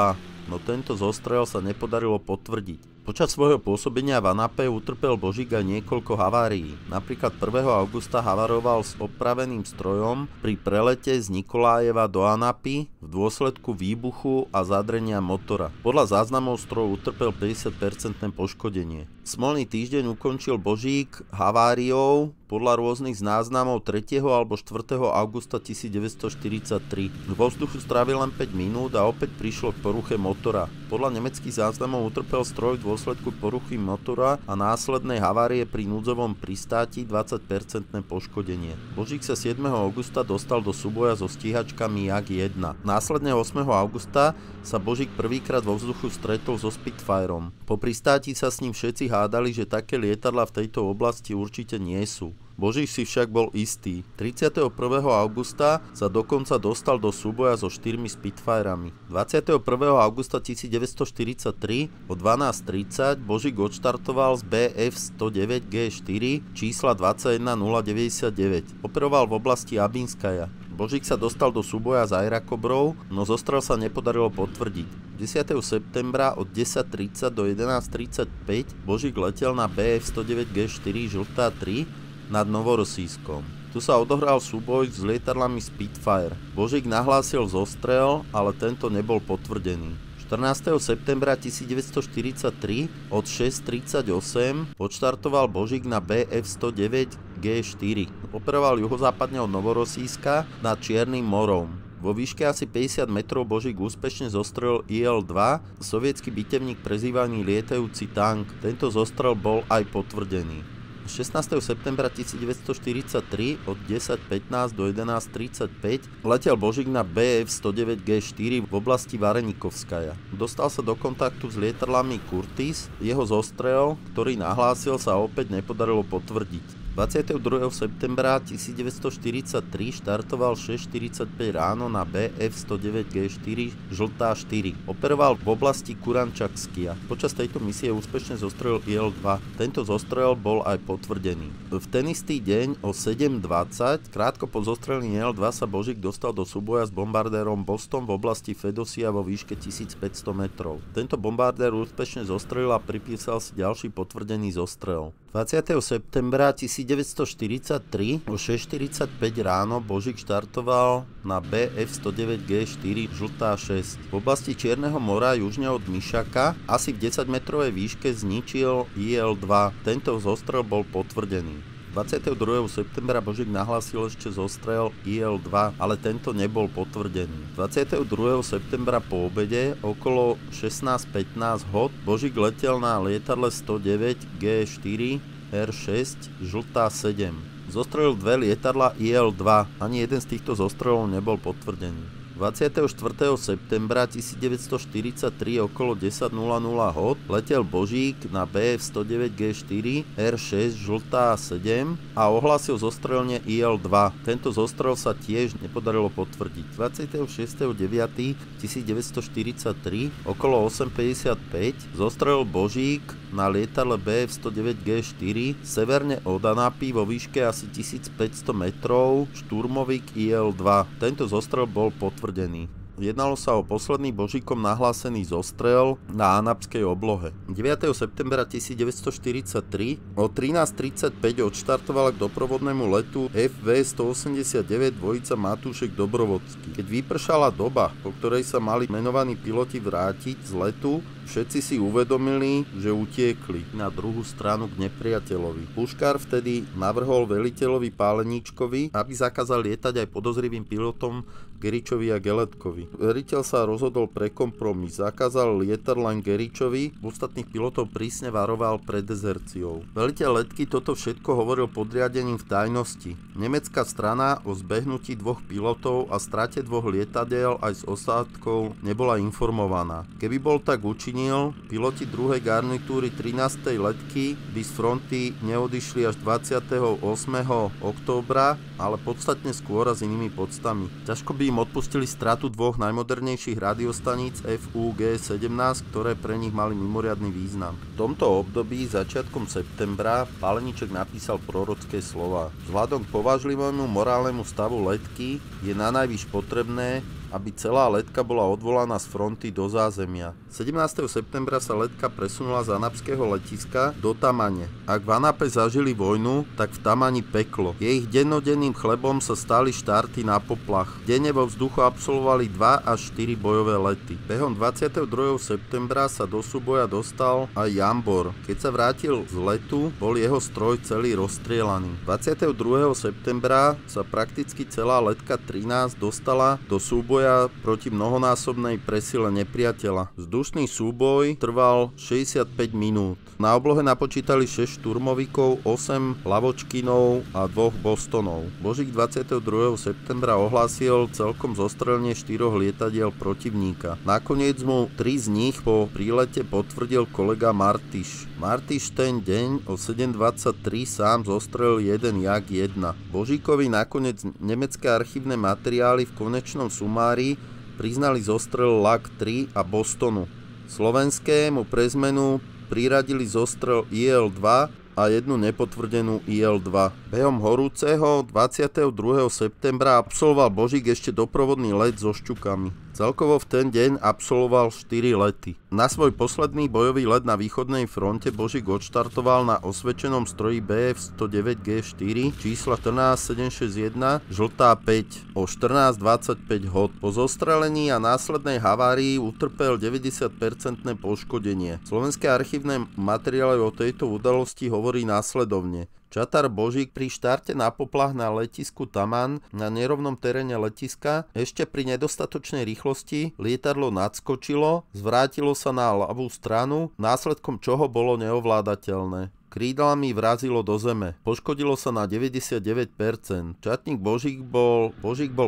no tento zostrel sa nepodarilo potvrdiť. Počas svojho pôsobenia v Anape utrpel Božík aj niekoľko havárií. Napríklad 1. augusta havaroval s opraveným strojom pri prelete z Nikolájeva do Anapy v dôsledku výbuchu a zadrenia motora. Podľa záznamov stroj utrpel 50% poškodenie. Smolný týždeň ukončil Božík haváriou podľa rôznych záznamov 3. alebo 4. augusta 1943. Vo vzduchu strávil len 5 minút a opäť prišlo k poruche motora. Podľa nemeckých záznamov utrpel stroj v dôsledku poruchy motora a následnej havárie pri núdzovom pristáti 20% poškodenie. Božík sa 7. augusta dostal do súboja so stíhačkami Jak-1. Následne 8. augusta sa Božík prvýkrát vo vzduchu stretol so Spitfireom. Po pristáti sa s ním všetci hádali, že také lietadlá v tejto oblasti určite nie sú. Božík si však bol istý. 31. augusta sa dokonca dostal do súboja so 4 Spitfirami. 21. augusta 1943 o 12:30 Božík odštartoval z BF 109 G4 čísla 21099. Operoval v oblasti Abinskaja. Božík sa dostal do súboja s aerakobrou, no zostrel sa nepodarilo potvrdiť. 10. septembra od 10:30 do 11:35 Božík letel na BF 109 G4 Žltá 3 nad Novorosískom. Tu sa odohral súboj s lietadlami Spitfire. Božík nahlásil zostrel, ale tento nebol potvrdený. 14. septembra 1943 od 6:38 odštartoval Božík na BF 109 G4. Operoval juhozápadne od Novorosíska nad Čiernym morom. Vo výške asi 50 metrov Božík úspešne zostrelil IL-2, sovietský bitevník prezývaný lietajúci tank. Tento zostrel bol aj potvrdený. 16. septembra 1943 od 10:15 do 11:35 letel Božík na BF 109 G4 v oblasti Varenikovskaja. Dostal sa do kontaktu s lietadlami Curtiss, jeho zostrel, ktorý nahlásil, sa opäť nepodarilo potvrdiť. 22. septembra 1943 štartoval 6:45 ráno na Bf-109G4 Žltá 4. Operoval v oblasti Kurančakskia. Počas tejto misie úspešne zostrelil IL-2. Tento zostrel bol aj potvrdený. V ten istý deň o 7:20, krátko po zostrelení IL-2 sa Božík dostal do súboja s bombardérom Boston v oblasti Fedosia vo výške 1500 metrov. Tento bombardér úspešne zostrelil a pripísal si ďalší potvrdený zostrel. 20. septembra 1943 o 6:45 ráno Božík štartoval na Bf-109G4 Žltá 6. V oblasti Čierneho mora južne od Mišaka asi v 10-metrovej výške zničil IL-2. Tento zostrel bol potvrdený. 22. septembra Božík nahlásil ešte zostrel IL-2, ale tento nebol potvrdený. 22. septembra po obede okolo 16:15 hod Božík letel na lietadle 109 G4 R6 Žltá 7. Zostrelil dve lietadla IL-2, ani jeden z týchto zostrelov nebol potvrdený. 24. septembra 1943 okolo 10:00 hod letel Božík na Bf-109G4 R6 Žltá 7 a ohlásil zostrelne IL-2. Tento zostrel sa tiež nepodarilo potvrdiť. 26.9.1943 okolo 8:55 zostrelil Božík na lietadle Bf-109G4 severne od Anapy vo výške asi 1500 metrov šturmovík IL-2. Tento zostrel bol potvrdený. Jednalo sa o posledný Božíkom nahlásený zostrel na anapskej oblohe. 9. septembra 1943 o 13:35 odštartovala k doprovodnému letu FV-189 dvojica Matúšek Dobrovodský. Keď vypršala doba, po ktorej sa mali menovaní piloti vrátiť z letu, všetci si uvedomili, že utiekli na druhú stranu k nepriateľovi. Puškár vtedy navrhol veliteľovi Páleníčkovi, aby zakázal lietať aj podozrivým pilotom Geričovi a Geletkovi. Veliteľ sa rozhodol pre kompromis, zakázal lietať len Geričovi, ostatných pilotov prísne varoval pred dezerciou. Veliteľ letky toto všetko hovoril podriadením v tajnosti. Nemecká strana o zbehnutí dvoch pilotov a strate dvoch lietadiel aj s osádkou nebola informovaná. Keby bol tak učinil, piloti druhej garnitúry 13. letky by z fronty neodišli až 28. októbra, ale podstatne skôr a s inými podstami. Ťažko by im odpustili stratu dvoch najmodernejších radiostaníc FUG-17, ktoré pre nich mali mimoriadny význam. V tomto období začiatkom septembra Páleníček napísal prorocké slova. Vzhľadom k považlivému morálnemu stavu letky je nanajvýš potrebné, aby celá letka bola odvolaná z fronty do zázemia. 17. septembra sa letka presunula z anapského letiska do Tamane. Ak v Anape zažili vojnu, tak v Tamani peklo. Ich dennodenným chlebom sa stali štarty na poplach. Denne vo vzduchu absolvovali 2 až 4 bojové lety. Behom 22. septembra sa do súboja dostal aj Jambor. Keď sa vrátil z letu, bol jeho stroj celý rozstrielaný. 22. septembra sa prakticky celá letka 13 dostala do súboja proti mnohonásobnej presile nepriateľa. Vzdušný súboj trval 65 minút. Na oblohe napočítali 6 šturmovíkov, 8 lavočkinov a 2 bostonov. Božík 22. septembra ohlásil celkom zostrelenie 4 lietadiel protivníka. Nakoniec mu 3 z nich po prílete potvrdil kolega Martiš. Martiš ten deň o 7:23 sám zostrelil jeden Jak-1. Božíkovi nakoniec nemecké archívne materiály v konečnom sumári priznali zostrel LAK-3 a Bostonu. Slovenské mu pre zmenu priradili zostrel IL-2 a jednu nepotvrdenú IL-2. Behom horúceho 22. septembra absolvoval Božík ešte doprovodný let so šťukami. Celkovo v ten deň absolvoval 4 lety. Na svoj posledný bojový let na východnej fronte Božík odštartoval na osvedčenom stroji Bf-109G4 čísla 14761 Žltá 5 o 14:25 hod. Po zostrelení a následnej havárii utrpel 90% poškodenie. Slovenské archívne materiály o tejto udalosti hovorí následovne. Čatar Božík pri štarte na poplach na letisku Taman na nerovnom teréne letiska ešte pri nedostatočnej rýchlosti lietadlo nadskočilo, zvrátilo sa na ľavú stranu, následkom čoho bolo neovládateľné. Krídlami vrazilo do zeme. Poškodilo sa na 99%. Čatník Božík bol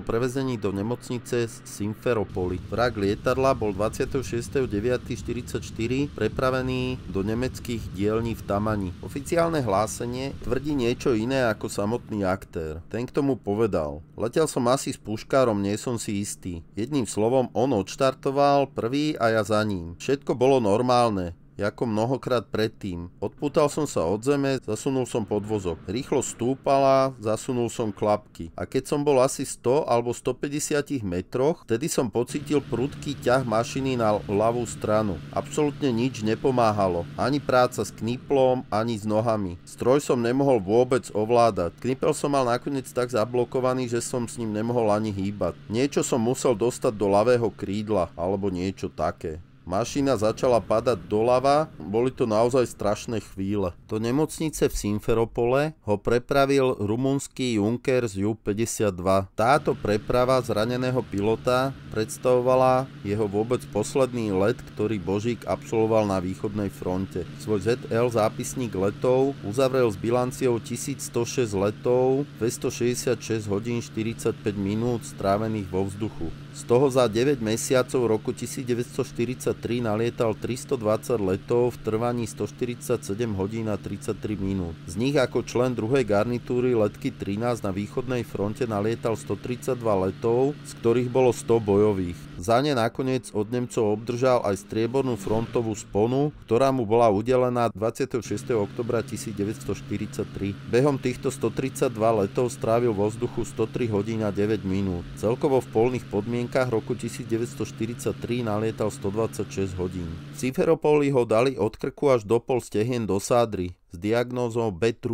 prevezený do nemocnice z Simferopoli. Vrak lietadla bol 26.9.44 prepravený do nemeckých dielní v Tamani. Oficiálne hlásenie tvrdí niečo iné ako samotný aktér. Ten k tomu povedal: letel som asi s puškárom, nie som si istý. Jedným slovom, on odštartoval prvý a ja za ním. Všetko bolo normálne, ako mnohokrát predtým. Odpútal som sa od zeme, zasunul som podvozok. Rýchlosť stúpala, zasunul som klapky. A keď som bol asi 100 alebo 150 metroch, vtedy som pocítil prudký ťah mašiny na ľavú stranu. Absolútne nič nepomáhalo. Ani práca s kniplom, ani s nohami. Stroj som nemohol vôbec ovládať. Knipel som mal nakoniec tak zablokovaný, že som s ním nemohol ani hýbať. Niečo som musel dostať do ľavého krídla, alebo niečo také. Mašina začala padať doľava, boli to naozaj strašné chvíle. Do nemocnice v Simferopole ho prepravil rumunský Junkers Ju-52. Táto preprava zraneného pilota predstavovala jeho vôbec posledný let, ktorý Božík absolvoval na východnej fronte. Svoj ZL zápisník letov uzavrel s bilanciou 1106 letov, 266 hodín 45 minút strávených vo vzduchu. Z toho za 9 mesiacov roku 1943 nalietal 320 letov v trvaní 147 hodín a 33 minút. Z nich ako člen druhej garnitúry letky 13 na východnej fronte nalietal 132 letov, z ktorých bolo 100 bojových. Za ne nakoniec od Nemcov obdržal aj striebornú frontovú sponu, ktorá mu bola udelená 26. oktobra 1943. Behom týchto 132 letov strávil vo vzduchu 103 hodín a 9 minút. Celkovo v polných podmienkach roku 1943 nalietal 126 hodín. V Simferopoli ho dali od krku až do pol stehien do sádry s diagnózou B2,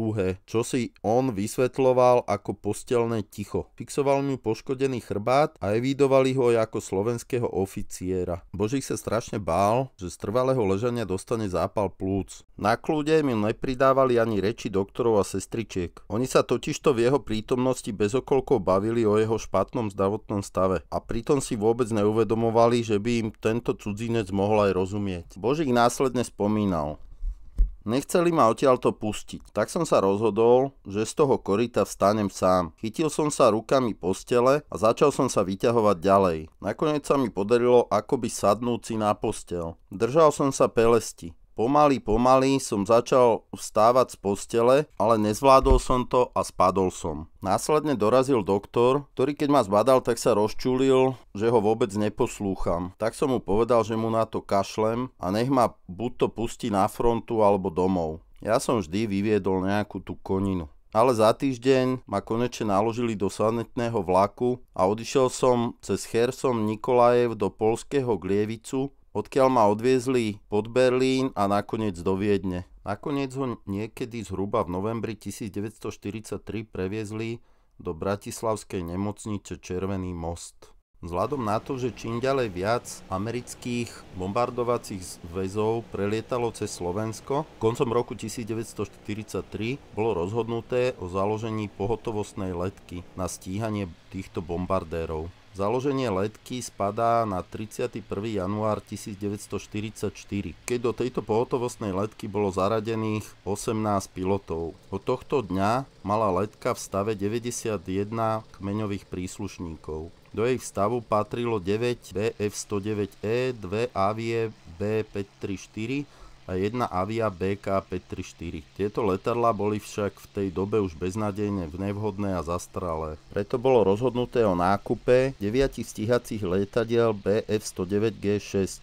čo si on vysvetľoval ako postelné ticho. Fixoval mu poškodený chrbát a evidovali ho ako slovenského oficiera. Božík sa strašne bál, že z trvalého ležania dostane zápal plúc. Na kľude mi nepridávali ani reči doktorov a sestričiek. Oni sa totižto v jeho prítomnosti bez okolkov bavili o jeho špatnom zdravotnom stave a pritom si vôbec neuvedomovali, že by im tento cudzinec mohol aj rozumieť. Božík následne spomínal: nechceli ma odtiaľto pustiť, tak som sa rozhodol, že z toho koryta vstanem sám. Chytil som sa rukami postele a začal som sa vyťahovať ďalej. Nakoniec sa mi podarilo akoby sadnúť si na postel. Držal som sa pelesti. Pomaly som začal vstávať z postele, ale nezvládol som to a spadol som. Následne dorazil doktor, ktorý keď ma zbadal, tak sa rozčulil, že ho vôbec neposlúcham. Tak som mu povedal, že mu na to kašlem a nech ma buď to pustí na frontu alebo domov. Ja som vždy vyviedol nejakú tú koninu. Ale za týždeň ma konečne naložili do sanitného vlaku a odišiel som cez Cherson Nikolajev do poľského Glievicu, odkiaľ ma odviezli pod Berlín a nakoniec do Viedne. Nakoniec ho niekedy zhruba v novembri 1943 previezli do bratislavskej nemocnice Červený most. Vzhľadom na to, že čím ďalej viac amerických bombardovacích zväzov prelietalo cez Slovensko, koncom roku 1943 bolo rozhodnuté o založení pohotovostnej letky na stíhanie týchto bombardérov. Založenie letky spadá na 31. január 1944, keď do tejto pohotovostnej letky bolo zaradených 18 pilotov. Od tohto dňa mala letka v stave 91 kmeňových príslušníkov. Do jej stavu patrilo 9 BF-109E, 2 Avie B-534 a jedna Avia BK-534. Tieto letadlá boli však v tej dobe už beznadejne nevhodné a zastaralé. Preto bolo rozhodnuté o nákupe 9 stíhacích letadiel BF-109G6.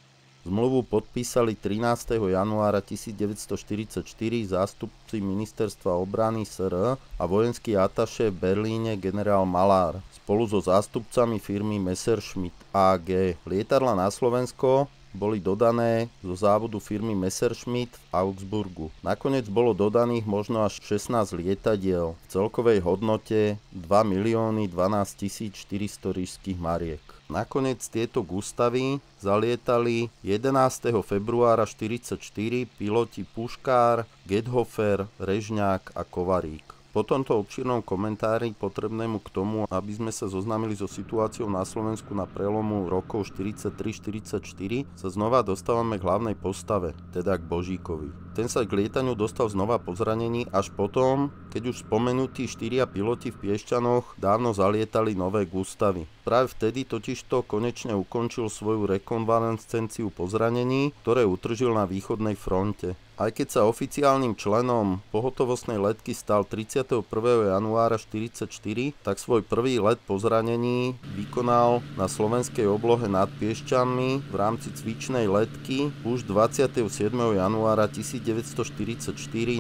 Zmluvu podpísali 13. januára 1944 zástupci ministerstva obrany SR a vojenský ataše v Berlíne generál Malár spolu so zástupcami firmy Messerschmitt AG. Lietadlá na Slovensko boli dodané zo závodu firmy Messerschmitt v Augsburgu. Nakoniec bolo dodaných možno až 16 lietadiel v celkovej hodnote 2 12 400 ríšskych mariek. Nakoniec tieto gustavy zalietali 11. februára 1944 piloti Puškár, Gethofer, Režňák a Kovarík. Po tomto obširnom komentári potrebnému k tomu, aby sme sa zoznámili so situáciou na Slovensku na prelomu rokov 43-44, sa znova dostávame k hlavnej postave, teda k Božíkovi. Ten sa k lietaniu dostal znova po zranení až potom, keď už spomenutí 4 piloti v Piešťanoch dávno zalietali nové Gustavy. Práve vtedy totižto konečne ukončil svoju rekonvalescenciu po zranení, ktoré utržil na východnej fronte. Aj keď sa oficiálnym členom pohotovostnej letky stal 31. januára 1944, tak svoj prvý let po zranení vykonal na slovenskej oblohe nad Piešťanmi v rámci cvičnej letky už 27. januára 1944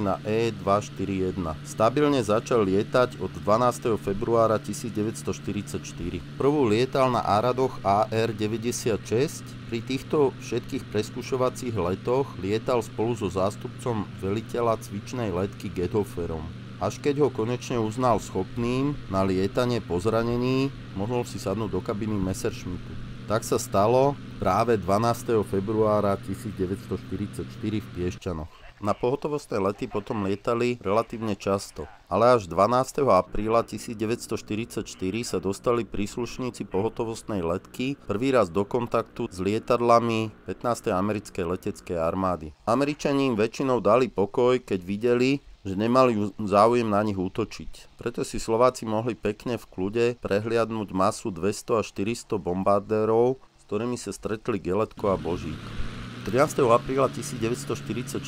na E241. Stabilne začal lietať od 12. februára 1944. Prvú lietal na Áradoch AR-96. Pri týchto všetkých preskúšovacích letoch lietal spolu so zástupcom veliteľa cvičnej letky Gethoferom. Až keď ho konečne uznal schopným na lietanie po zranení, mohol si sadnúť do kabiny Messerschmittu. Tak sa stalo práve 12. februára 1944 v Piešťanoch. Na pohotovostné lety potom lietali relatívne často, ale až 12. apríla 1944 sa dostali príslušníci pohotovostnej letky prvý raz do kontaktu s lietadlami 15. americkej leteckej armády. Američania im väčšinou dali pokoj, keď videli, že nemali záujem na nich útočiť. Preto si Slováci mohli pekne v kľude prehliadnúť masu 200 až 400 bombardérov, s ktorými sa stretli Geletko a Božík. 13. apríla 1944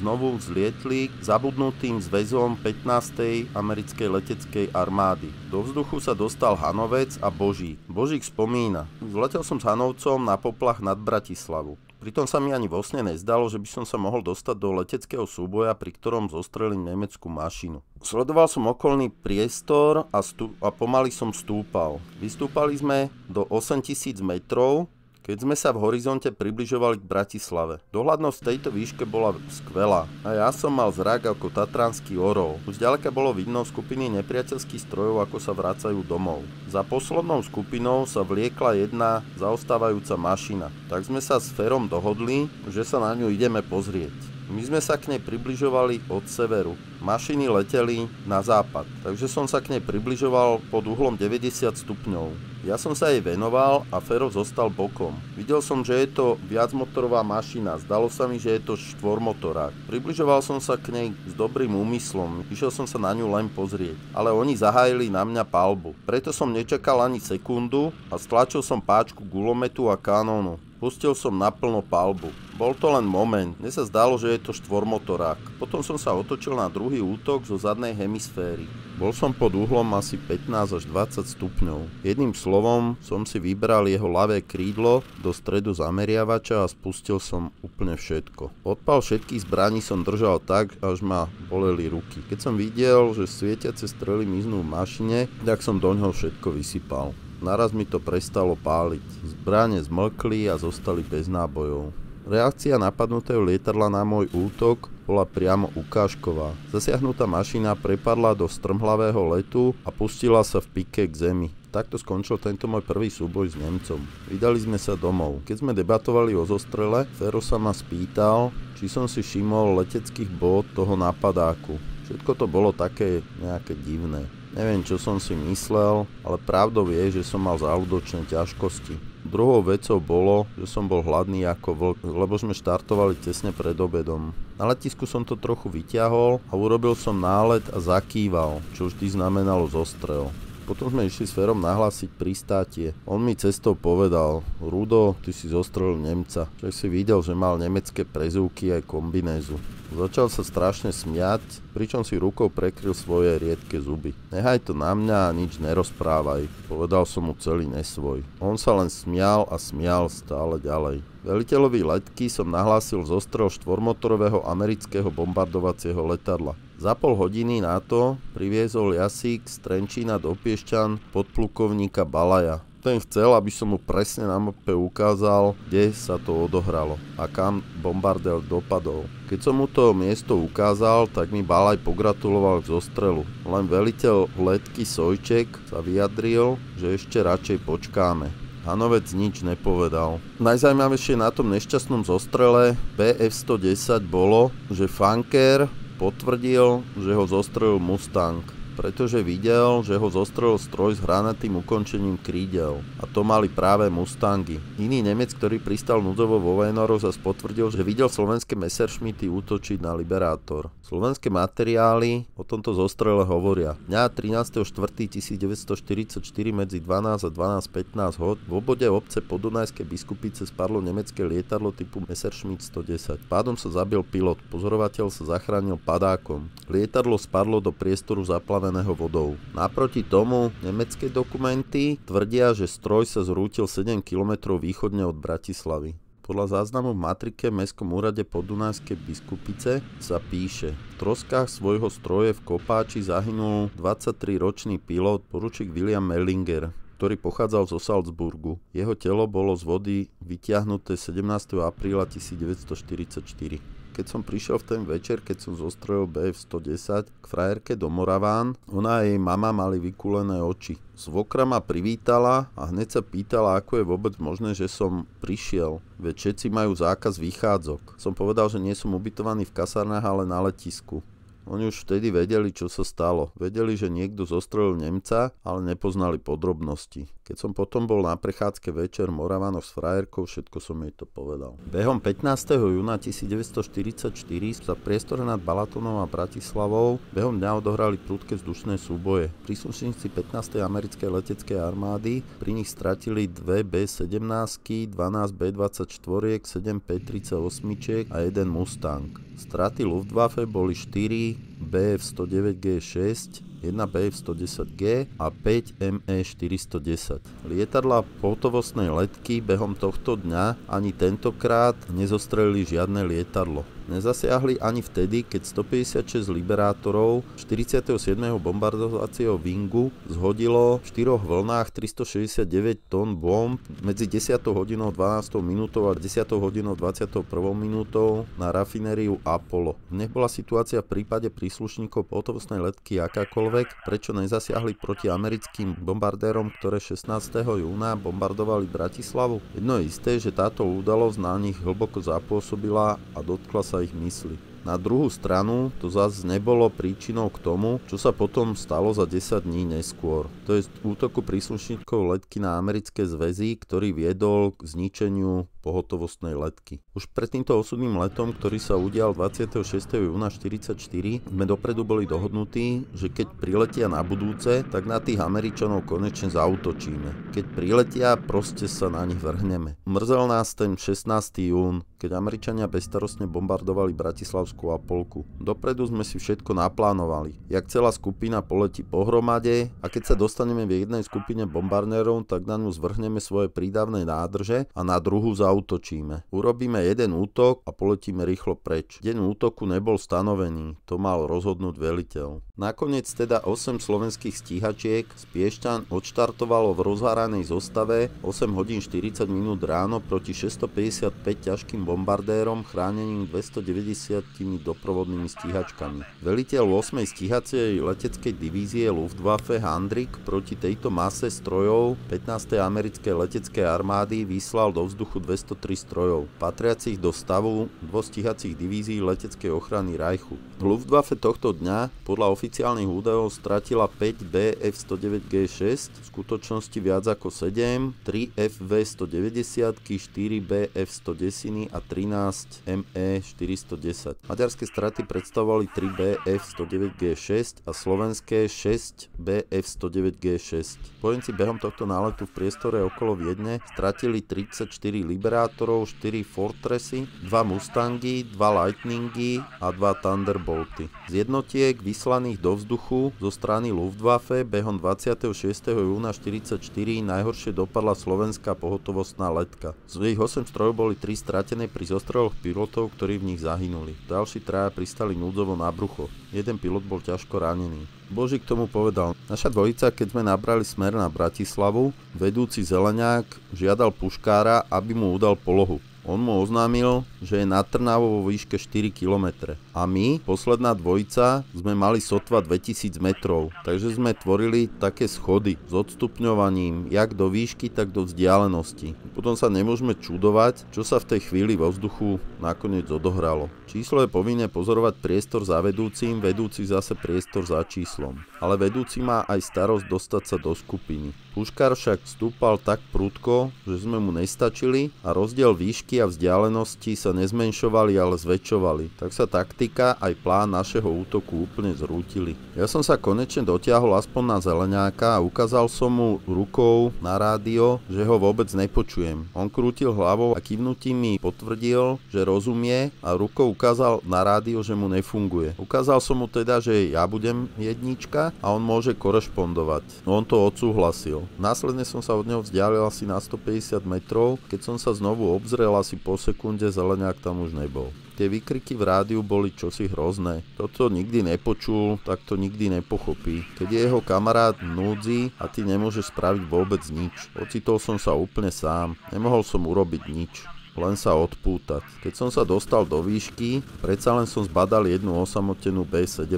znovu vzlietli zabudnutým zväzom 15. americkej leteckej armády. Do vzduchu sa dostal Hanovec a Božík. Božík spomína: Zletel som s Hanovcom na poplach nad Bratislavu. Pritom sa mi ani vo sne nezdalo, že by som sa mohol dostať do leteckého súboja, pri ktorom zostrelím nemeckú mašinu. Sledoval som okolný priestor a pomaly som stúpal. Vystúpali sme do 8000 metrov, keď sme sa v horizonte približovali k Bratislave. Dohľadnosť v tejto výške bola skvelá a ja som mal zrak ako tatranský orol. Už ďaleka bolo vidno skupiny nepriateľských strojov, ako sa vracajú domov. Za poslednou skupinou sa vliekla jedna zaostávajúca mašina. Tak sme sa s Ferom dohodli, že sa na ňu ideme pozrieť. My sme sa k nej približovali od severu. Mašiny leteli na západ, takže som sa k nej približoval pod uhlom 90 stupňov. Ja som sa jej venoval a Fero zostal bokom. Videl som, že je to viacmotorová mašina, zdalo sa mi, že je to štvormotorák. Približoval som sa k nej s dobrým úmyslom, išiel som sa na ňu len pozrieť, ale oni zahájili na mňa paľbu. Preto som nečakal ani sekundu a stlačil som páčku gulometu a kanónu. Pustil som naplno paľbu. Bol to len moment, mne sa zdalo, že je to štvormotorák. Potom som sa otočil na druhý útok zo zadnej hemisféry. Bol som pod uhlom asi 15 až 20 stupňov. Jedným slovom som si vybral jeho ľavé krídlo do stredu zameriavača a spustil som úplne všetko. Odpal všetkých zbraní som držal tak, až ma boleli ruky. Keď som videl, že svietiace strely miznú v mašine, tak som doňho všetko vysypal. Naraz mi to prestalo páliť. Zbrane zmlkli a zostali bez nábojov. Reakcia napadnutého lietadla na môj útok bola priamo ukážková. Zasiahnutá mašina prepadla do strmhlavého letu a pustila sa v pike k zemi. Takto skončil tento môj prvý súboj s Nemcom. Vydali sme sa domov. Keď sme debatovali o zostrele, Fero sa ma spýtal, či som si všimol leteckých bód toho napadáku. Všetko to bolo také nejaké divné. Neviem, čo som si myslel, ale pravdou je, že som mal žalúdočné ťažkosti. Druhou vecou bolo, že som bol hladný ako vlk, lebo sme štartovali tesne pred obedom. Na letisku som to trochu vyťahol a urobil som nálet a zakýval, čo vždy znamenalo zostrel. Potom sme išli s Ferom nahlásiť pristátie. On mi cestou povedal: Rudo, ty si zostrelil Nemca. Však si videl, že mal nemecké prezúvky aj kombinézu. Začal sa strašne smiať, pričom si rukou prekryl svoje riedke zuby. Nehaj to na mňa a nič nerozprávaj, povedal som mu celý nesvoj. On sa len smial a smial stále ďalej. Veliteľovi letky som nahlásil zostrel štvormotorového amerického bombardovacieho letadla. Za pol hodiny na to priviezol jasík z Trenčína do Piešťan podplukovníka Balaja. Ten chcel, aby som mu presne na mape ukázal, kde sa to odohralo a kam bombardér dopadol. Keď som mu to miesto ukázal, tak mi Balaj pogratuloval k zostrelu. Len veliteľ letky Sojček sa vyjadril, že ešte radšej počkáme. Hanovec nič nepovedal. Najzaujímavejšie na tom nešťastnom zostrele BF-110 bolo, že Funker potvrdil, že ho zostrelil Mustang. pretože videl, že ho zostrelil stroj s hranatým ukončením krídel. A to mali práve Mustangy. Iný Nemec, ktorý pristal núdzovo vo Vénoroch, zas potvrdil, že videl slovenské Messerschmitty útočiť na Liberátor. Slovenské materiály o tomto zostrele hovoria. Dňa 13.4.1944 medzi 12 a 12.15 hod v obode obce Podunajskej Biskupice spadlo nemecké lietadlo typu Messerschmitt 110. Pádom sa zabil pilot, pozorovateľ sa zachránil padákom. Lietadlo spadlo do priestoru zaplaveného vodou. Naproti tomu nemecké dokumenty tvrdia, že stroj sa zrútil 7 km východne od Bratislavy. Podľa záznamu v matrike v Mestskom úrade Podunajskej Biskupice sa píše: v troskách svojho stroje v Kopáči zahynul 23-ročný pilot poručík William Mellinger, ktorý pochádzal zo Salzburgu. Jeho telo bolo z vody vytiahnuté 17. apríla 1944. Keď som prišiel v ten večer, keď som zostrelil Bf-110 k frajerke do Moraván, ona a jej mama mali vykulené oči. Svokra ma privítala a hneď sa pýtala, ako je vôbec možné, že som prišiel, veď všetci majú zákaz výchádzok. Som povedal, že nie som ubytovaný v kasárnach, ale na letisku. Oni už vtedy vedeli, čo sa stalo. Vedeli, že niekto zostrelil Nemca, ale nepoznali podrobnosti. Keď som potom bol na prechádzke večer v Moravanoch s frajerkou, všetko som jej to povedal. Behom 15. júna 1944 sa v priestore nad Balatonom a Bratislavou behom dňa odohrali prudké vzdušné súboje. Príslušníci 15. americkej leteckej armády pri nich stratili 2 B-17, 12 B-24, 7 P-38 a 1 Mustang. Straty Luftwaffe boli 4 Bf-109G6, 1 Bf-110G a 5 ME-410. Lietadlá pohotovostnej letky behom tohto dňa ani tentokrát nezostrelili žiadne lietadlo. Nezasiahli ani vtedy, keď 156 Liberátorov 47. bombardovacieho Wingu zhodilo v 4 vlnách 369 tón bomb medzi 10 hodinou 12 minútou a 10 hodinou 21 minútou na rafinériu Apollo. Nech bola situácia v prípade príslušníkov pohotovostnej letky akákoľvek, prečo nezasiahli proti americkým bombardérom, ktoré 16. júna bombardovali Bratislavu? Jedno je isté, že táto udalosť na nich hlboko zapôsobila a dotkla sa ich mysli. Na druhú stranu to zase nebolo príčinou k tomu, čo sa potom stalo za 10 dní neskôr. To je útoku príslušníkov letky na americké zväzy, ktorý viedol k zničeniu pohotovostnej letky. Už pred týmto osudným letom, ktorý sa udial 26. júna 1944, sme dopredu boli dohodnutí, že keď priletia na budúce, tak na tých Američanov konečne zaútočíme. Keď priletia, proste sa na nich vrhneme. Mrzel nás ten 16. jún, keď Američania bezstarostne bombardovali Bratislavskú Apolku. Dopredu sme si všetko naplánovali. Jak celá skupina poletí pohromade a keď sa dostaneme v jednej skupine bombardérov, tak na ňu zvrhneme svoje prídavné nádrže a na druhú zaútočíme. Urobíme jeden útok a poletíme rýchlo preč. Deň útoku nebol stanovený, to mal rozhodnúť veliteľ. Nakoniec teda 8 slovenských stíhačiek z Piešťan odštartovalo v rozháranej zostave 8 hodín 40 minút ráno proti 655 ťažkým bombardérom chráneným 290 doprovodnými stíhačkami. Veliteľ 8. stíhacej leteckej divízie Luftwaffe Handrik proti tejto mase strojov 15. americkej leteckej armády vyslal do vzduchu 203 strojov, patriacich do stavu 2 stíhacích divízií leteckej ochrany Reichu. Luftwaffe tohto dňa podľa oficiálnych údajov stratila 5 Bf-109G6, v skutočnosti viac ako 7, 3 FV-190, 4 Bf-110 a 13 ME-410. Maďarské straty predstavovali 3 Bf-109G6 a slovenské 6 Bf-109G6. Spojenci behom tohto náletu v priestore okolo Viedne stratili 34 Liberátorov, 4 Fortressy, 2 Mustangy, 2 Lightningy a 2 Thunderbolty. Z jednotiek vyslaných do vzduchu zo strany Luftwaffe behom 26. júna 1944 najhoršie dopadla slovenská pohotovostná letka. Z ich 8 strojov boli 3 stratené pri zostreloch pilotov, ktorí v nich zahynuli. Ďalší traja pristali núdzovo na brucho. Jeden pilot bol ťažko ranený. Božík tomu povedal: naša dvojica, keď sme nabrali smer na Bratislavu, vedúci Zeleňák žiadal puškára, aby mu udal polohu. On mu oznámil, že je nad Trnavou vo výške 4 km. A my, posledná dvojica, sme mali sotva 2000 metrov. Takže sme tvorili také schody s odstupňovaním, jak do výšky, tak do vzdialenosti. Potom sa nemôžeme čudovať, čo sa v tej chvíli vo vzduchu nakoniec odohralo. Číslo je povinné pozorovať priestor za vedúcim, vedúci zase priestor za číslom. Ale vedúci má aj starosť dostať sa do skupiny. Puškár však stúpal tak prudko, že sme mu nestačili a rozdiel výšky a vzdialenosti sa nezmenšovali, ale zväčšovali. Tak sa taktika aj plán našeho útoku úplne zrútili. Ja som sa konečne dotiahol aspoň na Zeleňáka a ukázal som mu rukou na rádio, že ho vôbec nepočujem. On krútil hlavou a kývnutím mi potvrdil, že rozumie a rukou ukázal na rádio, že mu nefunguje. Ukázal som mu teda, že ja budem jednička a on môže korešpondovať. No on to odsúhlasil. Následne som sa od neho vzdialil asi na 150 metrov, keď som sa znovu obzrel asi po sekunde, Zeleňák tam už nebol. Tie výkriky v rádiu boli čosi hrozné. Toto nikdy nepočul, tak to nikdy nepochopí. Keď je jeho kamarát v núdzi a ty nemôžeš spraviť vôbec nič. Ocitol som sa úplne sám. Nemohol som urobiť nič. Len sa odpútať. Keď som sa dostal do výšky, predsa len som zbadal jednu osamotenú B-17.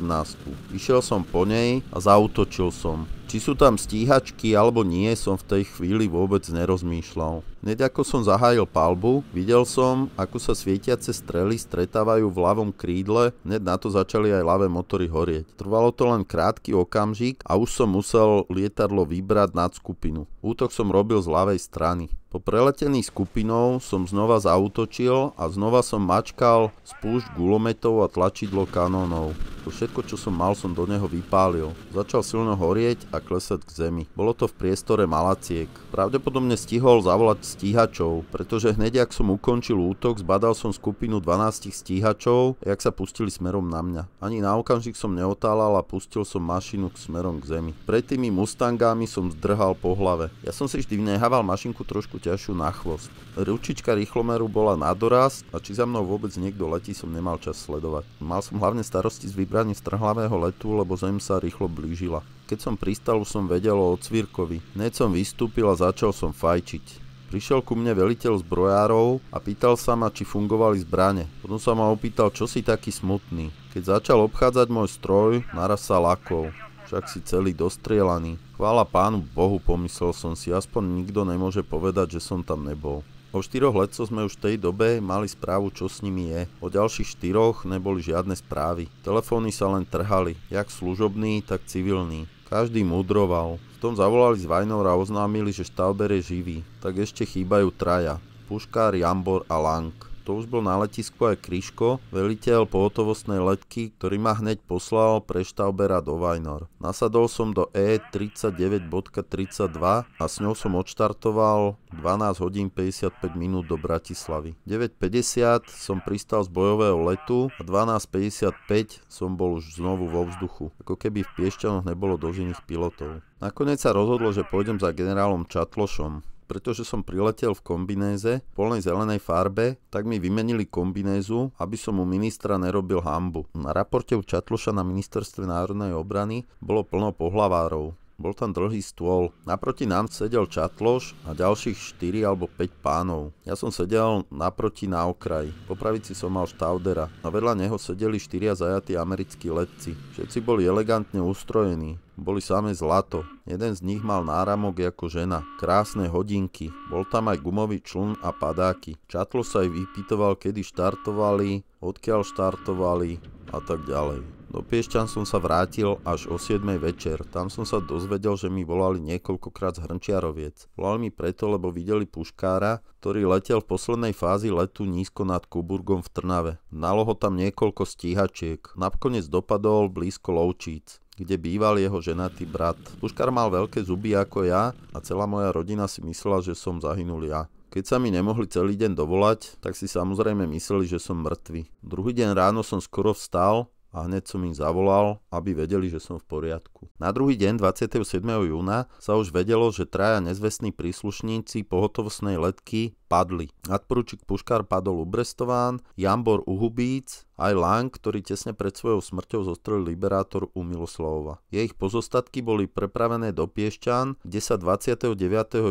Išiel som po nej a zaútočil som. Či sú tam stíhačky alebo nie, som v tej chvíli vôbec nerozmýšľal. Hneď ako som zahájil palbu, videl som, ako sa svietiace strely stretávajú v ľavom krídle, hneď na to začali aj ľavé motory horieť. Trvalo to len krátky okamžik a už som musel lietadlo vybrať nad skupinu. Útok som robil z ľavej strany. Po preletení skupinou som znova zaútočil a znova som mačkal spúšť gulometov a tlačidlo kanónov. Všetko, čo som mal, som do neho vypálil. Začal silno horieť a klesať k zemi. Bolo to v priestore Malaciek. Pravdepodobne stihol zavolať stíhačov, pretože hneď, ak som ukončil útok, zbadal som skupinu 12 stíhačov, jak sa pustili smerom na mňa. Ani na okamžik som neotálal a pustil som mašinu smerom k zemi. Pred tými Mustangami som zdrhal po hlave. Ja som si vždy nehával mašinku trošku ťažšiu na chvost. Ručička rýchlomeru bola na dorast a či za mnou vôbec niekto letí, som nemal čas sledovať. Mal som hlavne starosti s vybraním strhlavého letu, lebo zem sa rýchlo blížila. Keď som pristal, už som vedel o odzvírkovi. Hneď som vystúpil a začal som fajčiť. Prišiel ku mne veliteľ zbrojárov a pýtal sa ma, či fungovali zbrane. Potom sa ma opýtal, čo si taký smutný. Keď začal obchádzať môj stroj, naraz sa lakol. Však si celý dostrielaný. Chvála Pánu Bohu, pomyslel som si, aspoň nikto nemôže povedať, že som tam nebol. O 4 letcoch sme už v tej dobe mali správu, čo s nimi je. O ďalších 4 neboli žiadne správy. Telefóny sa len trhali, jak služobný, tak civilný. Každý mudroval. V tom zavolali z Vajnora a oznámili, že Štauber je živý. Tak ešte chýbajú traja. Puškár, Jambor a Lang. To už bol na letisku aj Kryško, veliteľ pohotovostnej letky, ktorý ma hneď poslal pre Štaubera do Vajnor. Nasadol som do E39.32 a s ňou som odštartoval 12 hodín 55 minút do Bratislavy. 9.50 som pristal z bojového letu a 12.55 som bol už znovu vo vzduchu. Ako keby v Piešťanoch nebolo doživých pilotov. Nakoniec sa rozhodlo, že pôjdem za generálom Čatlošom. Pretože som priletel v kombinéze, v plnej zelenej farbe, tak mi vymenili kombinézu, aby som u ministra nerobil hanbu. Na raporte u Čatloša na ministerstve národnej obrany bolo plno pohlavárov. Bol tam dlhý stôl. Naproti nám sedel Čatloš a ďalších 4 alebo 5 pánov. Ja som sedel naproti na okraji. Po pravici som mal Štaudera. A vedľa neho sedeli 4 zajatí americkí letci. Všetci boli elegantne ustrojení. Boli samé zlato. Jeden z nich mal náramok ako žena. Krásne hodinky. Bol tam aj gumový čln a padáky. Čatloš sa aj vypytoval, kedy štartovali, odkiaľ štartovali a tak ďalej. Do Piešťan som sa vrátil až o 7 večer. Tam som sa dozvedel, že mi volali niekoľkokrát z Hrnčiaroviec. Volali mi preto, lebo videli puškára, ktorý letel v poslednej fázi letu nízko nad Kuburgom v Trnave. Nalo ho tam niekoľko stíhačiek. Nakoniec dopadol blízko Lovčíc, kde býval jeho ženatý brat. Puškár mal veľké zuby ako ja a celá moja rodina si myslela, že som zahynul ja. Keď sa mi nemohli celý deň dovolať, tak si samozrejme mysleli, že som mŕtvy. Druhý deň ráno som skoro vstal a hneď som im zavolal, aby vedeli, že som v poriadku. Na druhý deň, 27. júna, sa už vedelo, že traja nezvestní príslušníci pohotovostnej letky padli. Nadporučík Puškár padol u Brestován, Jambor u Hubíc Aj Lang, ktorý tesne pred svojou smrťou zostrelil Liberátor u Miloslavova. Jej pozostatky boli prepravené do Piešťan, kde sa 29.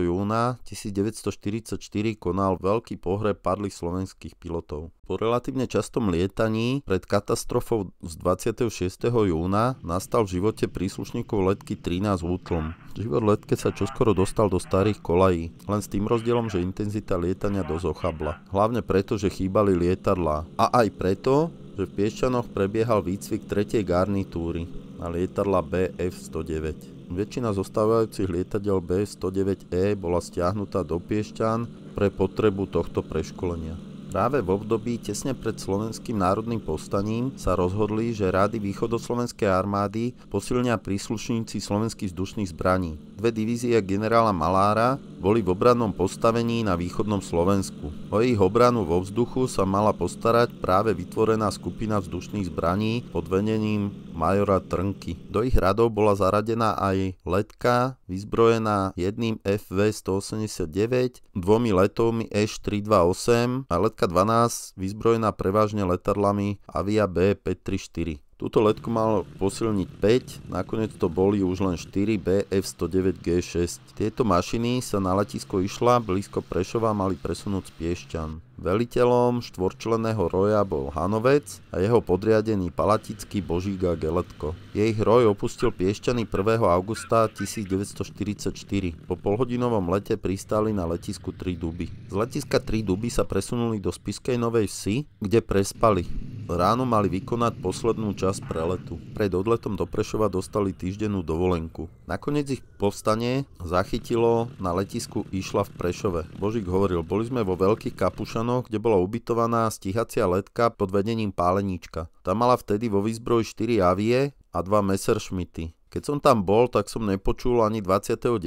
júna 1944 konal veľký pohreb padlých slovenských pilotov. Po relatívne častom lietaní pred katastrofou z 26. júna nastal v živote príslušníkov letky 13 útlm. Život letke sa čoskoro dostal do starých kolají, len s tým rozdielom, že intenzita lietania dosť ochabla. Hlavne preto, že chýbali lietadlá. A aj preto, že v Piešťanoch prebiehal výcvik 3. garnitúry na lietadla BF-109. Väčšina zostávajúcich lietadiel BF-109E bola stiahnutá do Piešťan pre potrebu tohto preškolenia. Práve v období tesne pred Slovenským národným povstaním sa rozhodli, že rády východoslovenskej armády posilnia príslušníci slovenských vzdušných zbraní. 2 divízie generála Malára boli v obrannom postavení na východnom Slovensku. O ich obranu vo vzduchu sa mala postarať práve vytvorená skupina vzdušných zbraní pod vedením majora Trnky. Do ich radov bola zaradená aj letka vyzbrojená jedným FV-189, 2 letovmi Š-328 a letka 12 vyzbrojená prevažne letadlami Avia B-534. Túto letku malo posilniť 5, nakoniec to boli už len 4 BF-109G6. Tieto mašiny sa na letisko Išla blízko Prešova mali presunúť z Piešťan. Veliteľom štvorčlenného roja bol Hanovec a jeho podriadený Palatický Božík a Geletko. Jej roj opustil Piešťany 1. augusta 1944. Po polhodinovom lete pristáli na letisku 3 Duby. Z letiska 3 Duby sa presunuli do Spišskej Novej Vsi, kde prespali. Ráno mali vykonať poslednú časť preletu. Pred odletom do Prešova dostali týždennú dovolenku. Nakoniec ich povstanie zachytilo na letisku Išla v Prešove. Božík hovoril, boli sme vo Veľkých Kapušanoch, kde bola ubytovaná stíhacia letka pod vedením Páleníčka. Tá mala vtedy vo výzbroji 4 Avie a 2 Messerschmitty. Keď som tam bol, tak som nepočul ani 29.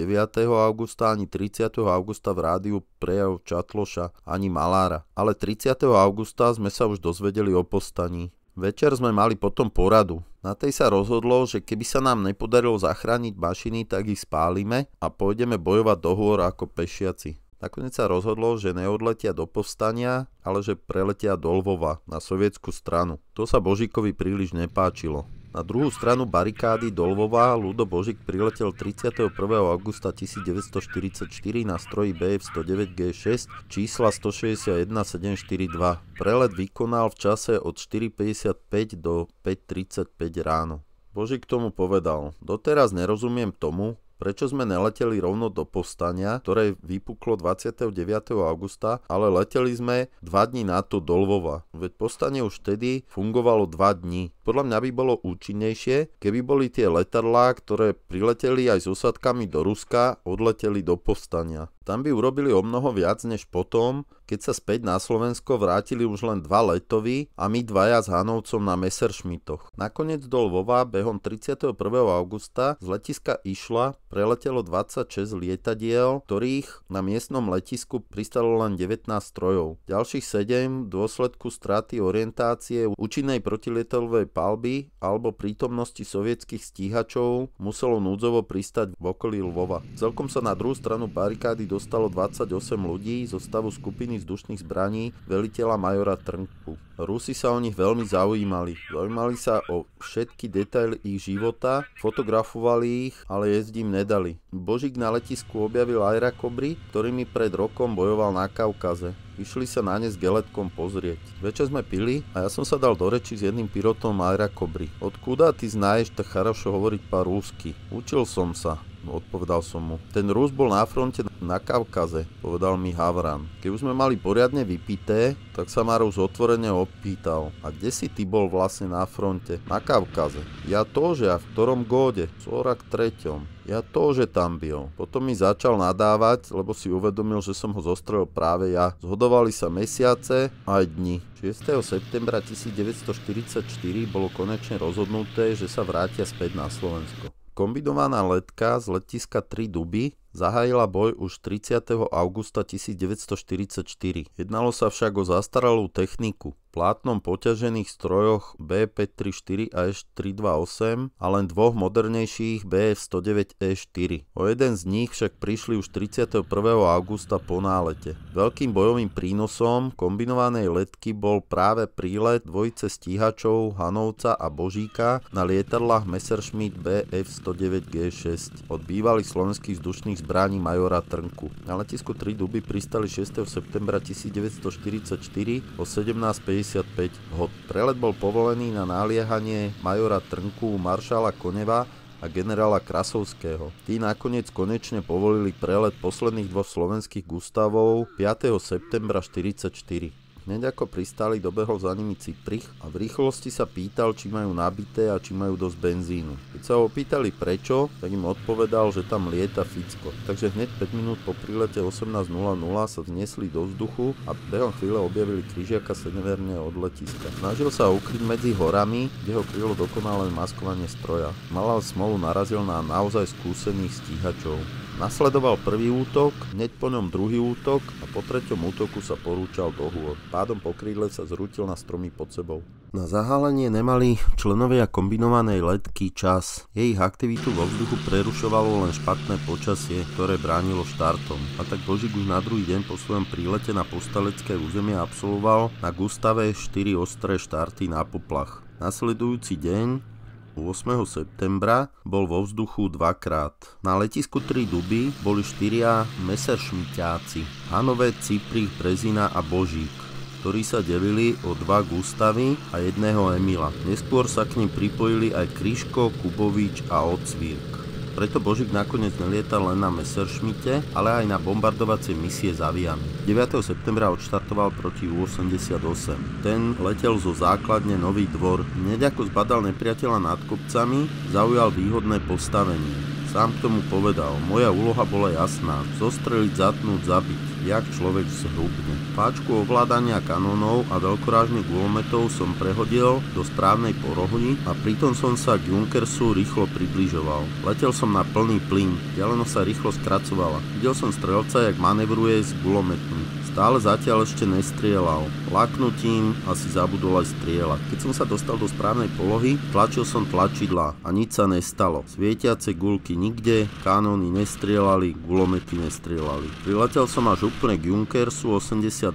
augusta, ani 30. augusta v rádiu prejav Čatloša, ani Malára. Ale 30. augusta sme sa už dozvedeli o povstaní. Večer sme mali potom poradu. Na tej sa rozhodlo, že keby sa nám nepodarilo zachrániť mašiny, tak ich spálime a pôjdeme bojovať do hôr ako pešiaci. Nakoniec sa rozhodlo, že neodletia do povstania, ale že preletia do Lvova na sovietsku stranu. To sa Božíkovi príliš nepáčilo. Na druhú stranu barikády do Lvova Ľudo Božík priletel 31. augusta 1944 na stroji BF-109G6 čísla 161742. Prelet vykonal v čase od 4:55 do 5:35 ráno. Božík tomu povedal, doteraz nerozumiem tomu, prečo sme neleteli rovno do povstania, ktoré vypuklo 29. augusta, ale leteli sme 2 dní na to do Lvova. Veď povstanie už vtedy fungovalo 2 dní. Podľa mňa by bolo účinnejšie, keby boli tie letadlá, ktoré prileteli aj s osadkami do Ruska, odleteli do povstania. Tam by urobili o mnoho viac než potom, keď sa späť na Slovensko vrátili už len 2 letoví a my 2 s Hanovcom na Messerschmittoch. Nakoniec do Lvova behom 31. augusta z letiska Išla preletelo 26 lietadiel, ktorých na miestnom letisku pristalo len 19 strojov. Ďalších 7 v dôsledku straty orientácie, účinnej protilietadlovej palby alebo prítomnosti sovietských stíhačov muselo núdzovo pristať v okolí Lvova. Celkom sa na druhú stranu barikády dostalo 28 ľudí zo stavu skupiny vzdušných zbraní veliteľa majora Trnku. Rusi sa o nich veľmi zaujímali. Zaujímali sa o všetky detaily ich života, fotografovali ich, ale jesť im nedali. Božík na letisku objavil Aerakobry, ktorými pred rokom bojoval na Kaukaze. Išli sa na ne s Geletkom pozrieť. Večer sme pili a ja som sa dal do reči s jedným pilotom Aerakobry. Odkuda ty znaешь tak хорошо hovoriť po rusky? Učil som sa. Odpovedal som mu. Ten Rus bol na fronte na Kaukaze, povedal mi Havran. Keď už sme mali poriadne vypité, tak sa ma Rus otvorene opýtal. A kde si ty bol vlastne na fronte? Na Kaukaze. Ja tože, a v ktorom góde? V 43. Ja tože tam byl. Potom mi začal nadávať, lebo si uvedomil, že som ho zostrelil práve ja. Zhodovali sa mesiace aj dni. 6. septembra 1944 bolo konečne rozhodnuté, že sa vrátia späť na Slovensko. Kombinovaná letka z letiska 3 Duby zahájila boj už 30. augusta 1944. Jednalo sa však o zastaralú techniku. plátnom poťažených strojoch BF-534 a Š-328 a len dvoch modernejších BF-109E4. O jeden z nich však prišli už 31. augusta po nálete. Veľkým bojovým prínosom kombinovanej letky bol práve prílet dvojice stíhačov Hanovca a Božíka na lietadlách Messerschmitt Bf-109G6 od bývalých slovenských vzdušných zbraní majora Trnku. Na letisku 3 Duby pristali 6. septembra 1944 o 17:55 hod. Prelet bol povolený na naliehanie majora Trnku, maršála Koneva a generála Krasovského. Tí nakoniec konečne povolili prelet posledných dvoch slovenských Gustavov 5. septembra 1944. Hneď ako pristáli, dobehol za nimi Cyprich a v rýchlosti sa pýtal, či majú nabité a či majú dosť benzínu. Keď sa ho opýtali prečo, tak im odpovedal, že tam lieta Ficko. Takže hneď 5 minút po prílete 18:00 sa vznesli do vzduchu a behom chvíle objavili križiaka severne od letiska. Snažil sa ukryť medzi horami, kde ho krylo dokonalé maskovanie stroja. Malá smolu narazil na naozaj skúsených stíhačov. Nasledoval prvý útok, hneď po ňom druhý útok a po treťom útoku sa porúčal do hôr. Pádom po krídle sa zrútil na stromy pod sebou. Na zahálenie nemali členovia kombinovanej letky čas. Jej aktivitu vo vzduchu prerušovalo len špatné počasie, ktoré bránilo štartom. A tak Božík už na druhý deň po svojom prílete na povstalecké územie absolvoval na Gustave 4 ostré štarty na poplach. Nasledujúci deň 8. septembra bol vo vzduchu dvakrát. Na letisku 3 Duby boli 4 Messerschmittáci, Hanovec, Cyprich, Brezina a Božík, ktorí sa delili o 2 Gustavy a 1 Emila. Neskôr sa k nim pripojili aj Kryško, Kubovič a Ocvirk. Preto Božík nakoniec nelietal len na Messerschmitte, ale aj na bombardovacie misie s aviami. 9. septembra odštartoval proti U-88. Ten letel zo základne Nový Dvor. Hneď ako zbadal nepriateľa nad kopcami, zaujal výhodné postavenie. Sám k tomu povedal, moja úloha bola jasná, zostreliť, zatnúť, zabiť, jak človek zhrubne. Páčku ovládania kanónov a veľkorážnych gulometov som prehodil do správnej porohy a pritom som sa k Junkersu rýchlo približoval. Letel som na plný plyn, dialenosť sa rýchlo skracovala. Videl som strelca, jak manevruje s gulometmi. Stále zatiaľ ešte nestrieľal. Laknutím asi zabudol aj strieľať. Keď som sa dostal do správnej polohy, tlačil som tlačidlá a nič sa nestalo. Svietiace guľky nikde, kanóny nestrieľali, gulomety nestrieľali. Priletel som až úplne k Junkersu 88,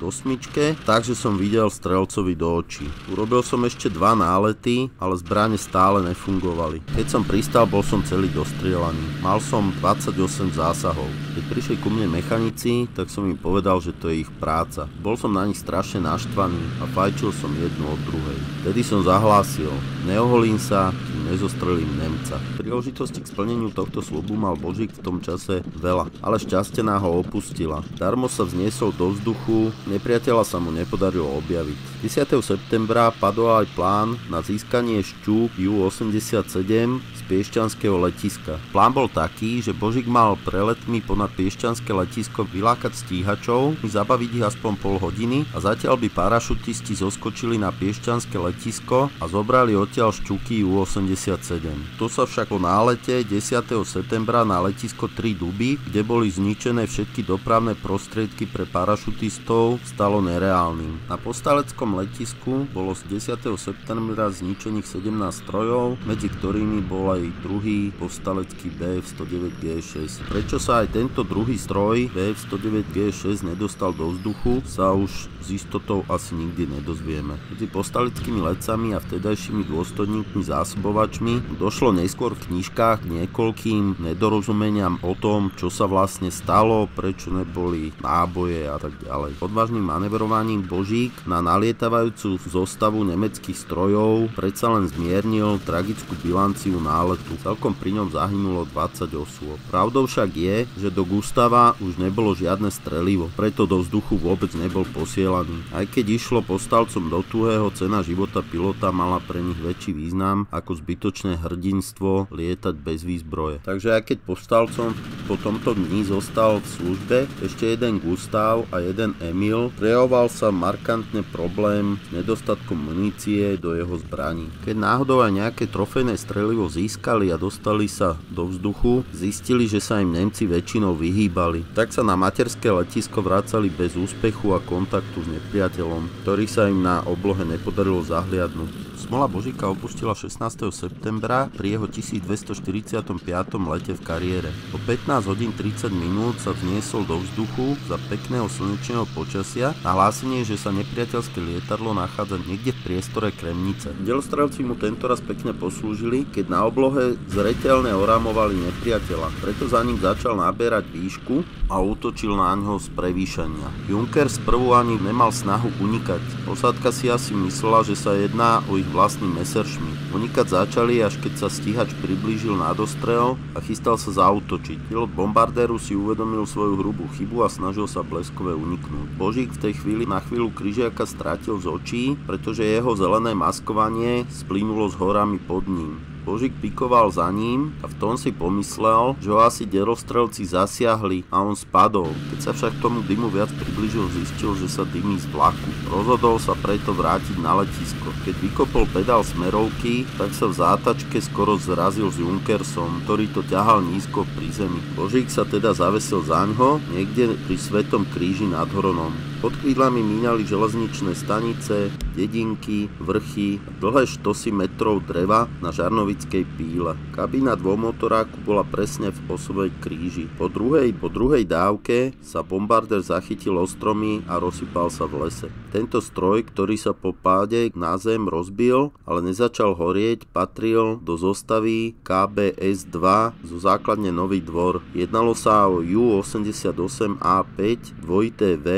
takže som videl strelcovi do očí. Urobil som ešte 2 nálety, ale zbrane stále nefungovali. Keď som pristal, bol som celý dostrieľaný. Mal som 28 zásahov. Keď prišli ku mne mechanici, tak som im povedal, že to je ich práca. Bol som na nich strašne naštvaný a fajčil som jednu od druhej. Vtedy som zahlásil, neoholím sa, kým nezostrelím Nemca. Príležitosti k splneniu tohto sľubu mal Božík v tom čase veľa, ale šťastená ho opustila. Darmo sa vzniesol do vzduchu, nepriateľa sa mu nepodarilo objaviť. 10. septembra padol aj plán na získanie šťúb Ju-87 z piešťanského letiska. Plán bol taký, že Božík mal preletmi ponad piešťanské letisko vylákať stíhačov, zabaviť ich aspoň pol hodiny a zatiaľ by parašutisti zoskočili na piešťanské letisko a zobrali odtiaľ šťuky U-87. To sa však po nálete 10. septembra na letisko 3 Duby, kde boli zničené všetky dopravné prostriedky pre parašutistov, stalo nereálnym. Na povstaleckom letisku bolo z 10. septembra zničených 17 strojov, medzi ktorými bol aj druhý povstalecký Bf-109G6. Prečo sa aj tento druhý stroj Bf-109G6 nedostal do vzduchu, sa už s istotou asi nikdy nedozvieme. Medzi povstaleckými letcami a vtedajšími dôstojníkmi zásobovačmi došlo neskôr v knižkách k niekoľkým nedorozumeniam o tom, čo sa vlastne stalo, prečo neboli náboje a tak ďalej. Odvážnym manevrovaním Božík na nalietavajúcu zostavu nemeckých strojov predsa len zmiernil tragickú bilanciu náletu. Celkom pri ňom zahynulo 20 osôb. Pravdou však je, že do Gustava už nebolo žiadne strelivo, preto do vzduchu vôbec nebol posielaný. Aj keď išlo povstalcom do tuhého, cena života pilota mala pre nich väčší význam ako zbytočné hrdinstvo lietať bez výzbroje. Takže aj keď povstalcom po tomto dni zostal v službe ešte jeden Gustav a jeden Emil, prejavoval sa markantne problém s nedostatkom munície do jeho zbraní. Keď náhodou aj nejaké trofejné strelivo získali a dostali sa do vzduchu, zistili, že sa im Nemci väčšinou vyhýbali. Tak sa na materské letisko vracali bez úspechu a kontaktu s nepriateľom, ktorý sa im na oblohe nepodarilo zahliadnuť. Smola Božíka opustila 16. septembra pri jeho 1245. lete v kariére. O 15 hodín 30 minút sa vzniesol do vzduchu za pekného slnečného počasia na hlásenie, že sa nepriateľské lietadlo nachádza niekde v priestore Kremnice. Delostrelci mu tentoraz pekne poslúžili, keď na oblohe zreteľne orámovali nepriateľa, preto za ním začal naberať výšku a útočil na ňo z prevýšenia. Junker sprvu ani nemal snahu unikať. Posádka si asi myslela, že sa jedná o ich vlastný Messerschmitt. Unikať začali, až keď sa stíhač priblížil na dostrel a chystal sa zaútočiť. Pilot bombardéru si uvedomil svoju hrubú chybu a snažil sa bleskové uniknúť. Božík v tej chvíli na chvíľu križiaka strátil z očí, pretože jeho zelené maskovanie splynulo s horami pod ním. Božík pikoval za ním a v tom si pomyslel, že ho asi delostrelci zasiahli a on spadol. Keď sa však k tomu dymu viac priblížil, zistil, že sa dymí z vlaku. Rozhodol sa preto vrátiť na letisko. Keď vykopol pedál smerovky, tak sa v zátačke skoro zrazil s Junkersom, ktorý to ťahal nízko pri zemi. Božík sa teda zavesil zaňho niekde pri Svetom kríži nad Hronom. Pod krídlami míňali železničné stanice, dedinky, vrchy a dlhé štosy metrov dreva na žarnovickej píle. Kabína dvomotoráku bola presne v osovej kríži. Po druhej dávke sa bombardér zachytil o stromy a rozsypal sa v lese. Tento stroj, ktorý sa po páde na zem rozbil, ale nezačal horieť, patril do zostavy KBS-2 zo základne Nový Dvor. Jednalo sa o Ju-88A5 2V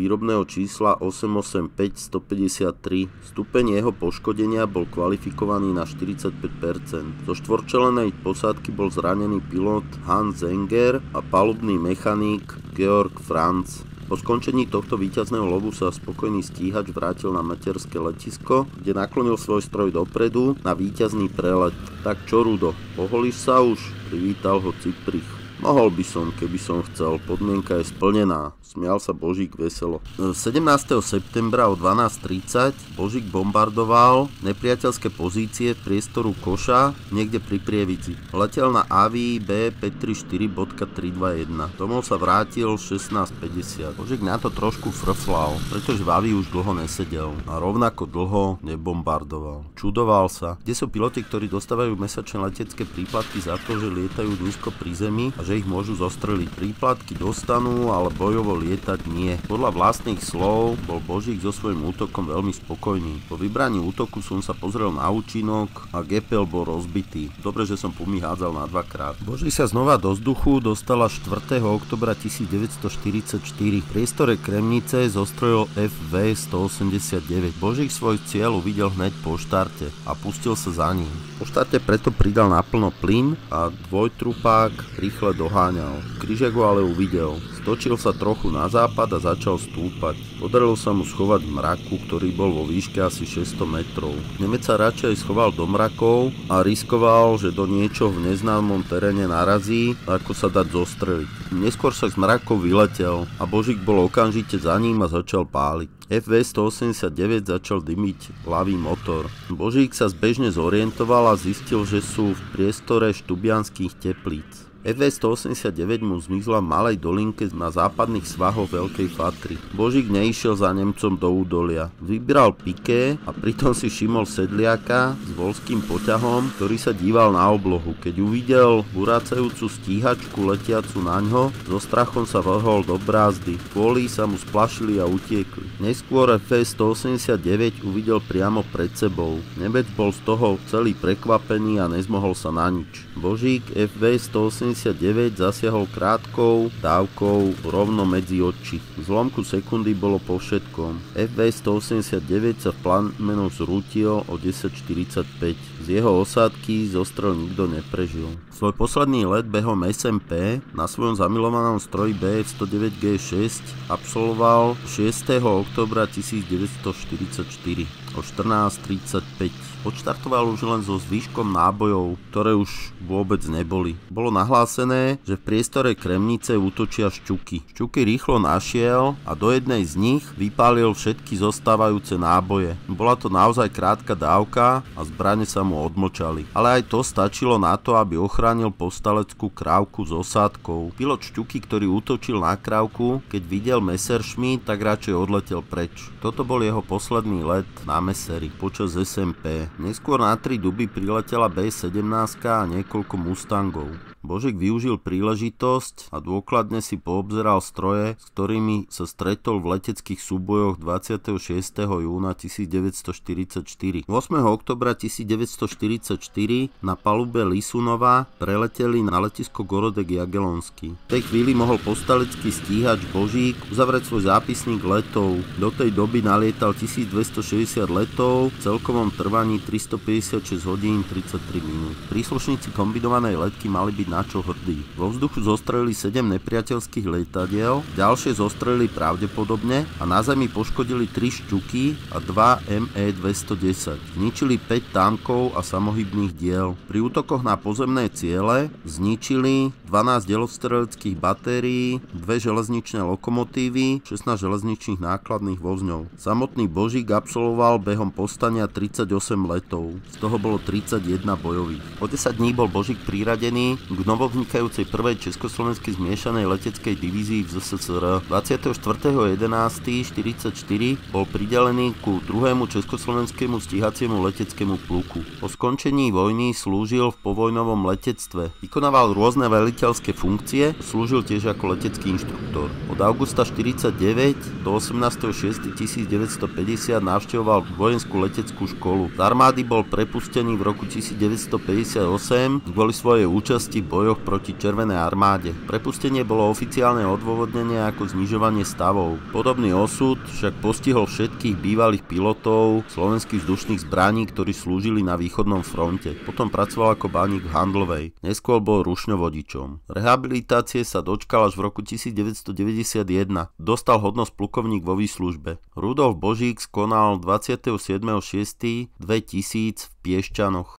výrobného čísla 885153. Stupeň jeho poškodenia bol kvalifikovaný na 45%. Zo štvorčelenej posádky bol zranený pilot Hans Zenger a palubný mechanik Georg Franz. Po skončení tohto víťazného lovu sa spokojný stíhač vrátil na materské letisko, kde naklonil svoj stroj dopredu na víťazný prelet. Tak čo, Rudo, poholíš sa už? Privítal ho Ciprich. Mohol by som, keby som chcel, podmienka je splnená, smial sa Božík veselo. 17. septembra o 12:30 Božík bombardoval nepriateľské pozície v priestoru Koša niekde pri Prievidzi. Letel na Avii B534.321. Domov sa vrátil 16:50. Božík na to trošku frflal, pretože v Avii už dlho nesedel a rovnako dlho nebombardoval. Čudoval sa, kde sú piloti, ktorí dostávajú mesačné letecké príplatky za to, že lietajú nízko pri zemi a že ich môžu zostreliť. Príplatky dostanú, ale bojovo lietať nie. Podľa vlastných slov bol Božík so svojím útokom veľmi spokojný. Po vybraní útoku som sa pozrel na účinok a gepel bol rozbitý. Dobre, že som pumy hádzal na dvakrát. Božík sa znova do vzduchu dostala 4. oktobra 1944. V priestore Kremnice zostrelil FV-189. Božík svoj cieľ uvidel hneď po štarte a pustil sa za ním. Po štarte preto pridal naplno plyn a dvojtrupák rýchle doháňal. Kryžiak ho ale uvidel. Stočil sa trochu na západ a začal stúpať. Podarilo sa mu schovať v mraku, ktorý bol vo výške asi 600 metrov. Nemec sa radšej schoval do mrakov a riskoval, že do niečo v neznámom teréne narazí, ako sa dať zostreliť. Neskôr sa z mrakov vyletel a Božík bol okamžite za ním a začal páliť. FV-189 začal dymiť ľavý motor. Božík sa zbežne zorientoval a zistil, že sú v priestore Štubianských Teplíc. FV-189 mu zmizla v malej dolinke na západných svahoch Veľkej Fatry. Božík neišiel za Nemcom do údolia. Vybral piké a pritom si všimol sedliaka s voľským poťahom, ktorý sa díval na oblohu. Keď uvidel urácajúcu stíhačku letiacu na ňo, so strachom sa vrhol do brázdy. Kvôli sa mu splašili a utiekli. Neskôr FV-189 uvidel priamo pred sebou. Nemec bol z toho celý prekvapený a nezmohol sa na nič. Božík FV-189 zasiahol krátkou dávkou rovno medzi oči. V zlomku sekundy bolo po všetkom. FV-189 sa v plamenoch zrútil o 10:45. Z jeho osádky zostrel nikto neprežil. Svoj posledný let behom SMP na svojom zamilovanom stroji BF-109G6 absolvoval 6. októbra 1944 o 14:35. Odštartoval už len so zvýškom nábojov, ktoré už vôbec neboli. Bolo nahlásené, že v priestore Kremnice útočia šťuky. Šťuky rýchlo našiel a do jednej z nich vypálil všetky zostávajúce náboje. Bola to naozaj krátka dávka a zbrane sa mu mu odmočali. Ale aj to stačilo na to, aby ochránil povstaleckú krávku s osádkou. Pilot Šťuky, ktorý útočil na krávku, keď videl Messerschmitt, tak radšej odletel preč. Toto bol jeho posledný let na Messeri počas SMP. Neskôr na 3 duby priletela B-17 a niekoľko Mustangov. Božík využil príležitosť a dôkladne si poobzeral stroje, s ktorými sa stretol v leteckých súbojoch 26. júna 1944. 8. oktobra 1944 na palube Lisunova preleteli na letisko Gorodek Jagelonsky. V tej chvíli mohol povstalecký stíhač Božík uzavrieť svoj zápisník letov. Do tej doby nalietal 1260 letov v celkovom trvaní 356 hodín 33 minút. Príslušníci kombinovanej letky mali byť na čo hrdí. Vo vzduchu zostrelili 7 nepriateľských lietadiel, ďalšie zostrelili pravdepodobne a na zemi poškodili 3 Šťuky a 2 ME-210. Zničili 5 tankov a samohybných diel. Pri útokoch na pozemné ciele zničili 12 delostreleckých batérií, 2 železničné lokomotívy, 16 železničných nákladných vozňov. Samotný Božík absolvoval behom povstania 38 letov, z toho bolo 31 bojových. O 10 dní bol Božík priradený k novovznikajúcej prvej československej zmiešanej leteckej divízii v ZSSR. 24.11.44 bol pridelený ku 2. československému stíhaciemu leteckému pluku. Po skončení vojny slúžil v povojnovom letectve. Vykonával rôzne veliteľské funkcie, slúžil tiež ako letecký inštruktor. Od augusta 1949 do 18.6.1950 navštevoval vojenskú leteckú školu. Z armády bol prepustený v roku 1958 kvôli svojej účasti v bojoch proti Červenej armáde. Prepustenie bolo oficiálne odôvodnenie ako znižovanie stavov. Podobný osud však postihol všetkých bývalých pilotov slovenských vzdušných zbraní, ktorí slúžili na východnom fronte. Potom pracoval ako bánik v Handlovej. Neskôr bol rušňovodičom. Rehabilitácie sa dočkal až v roku 1991. Dostal hodnosť plukovník vo výslužbe. Rudolf Božík skonal 27.6.2000 v Piešťanoch.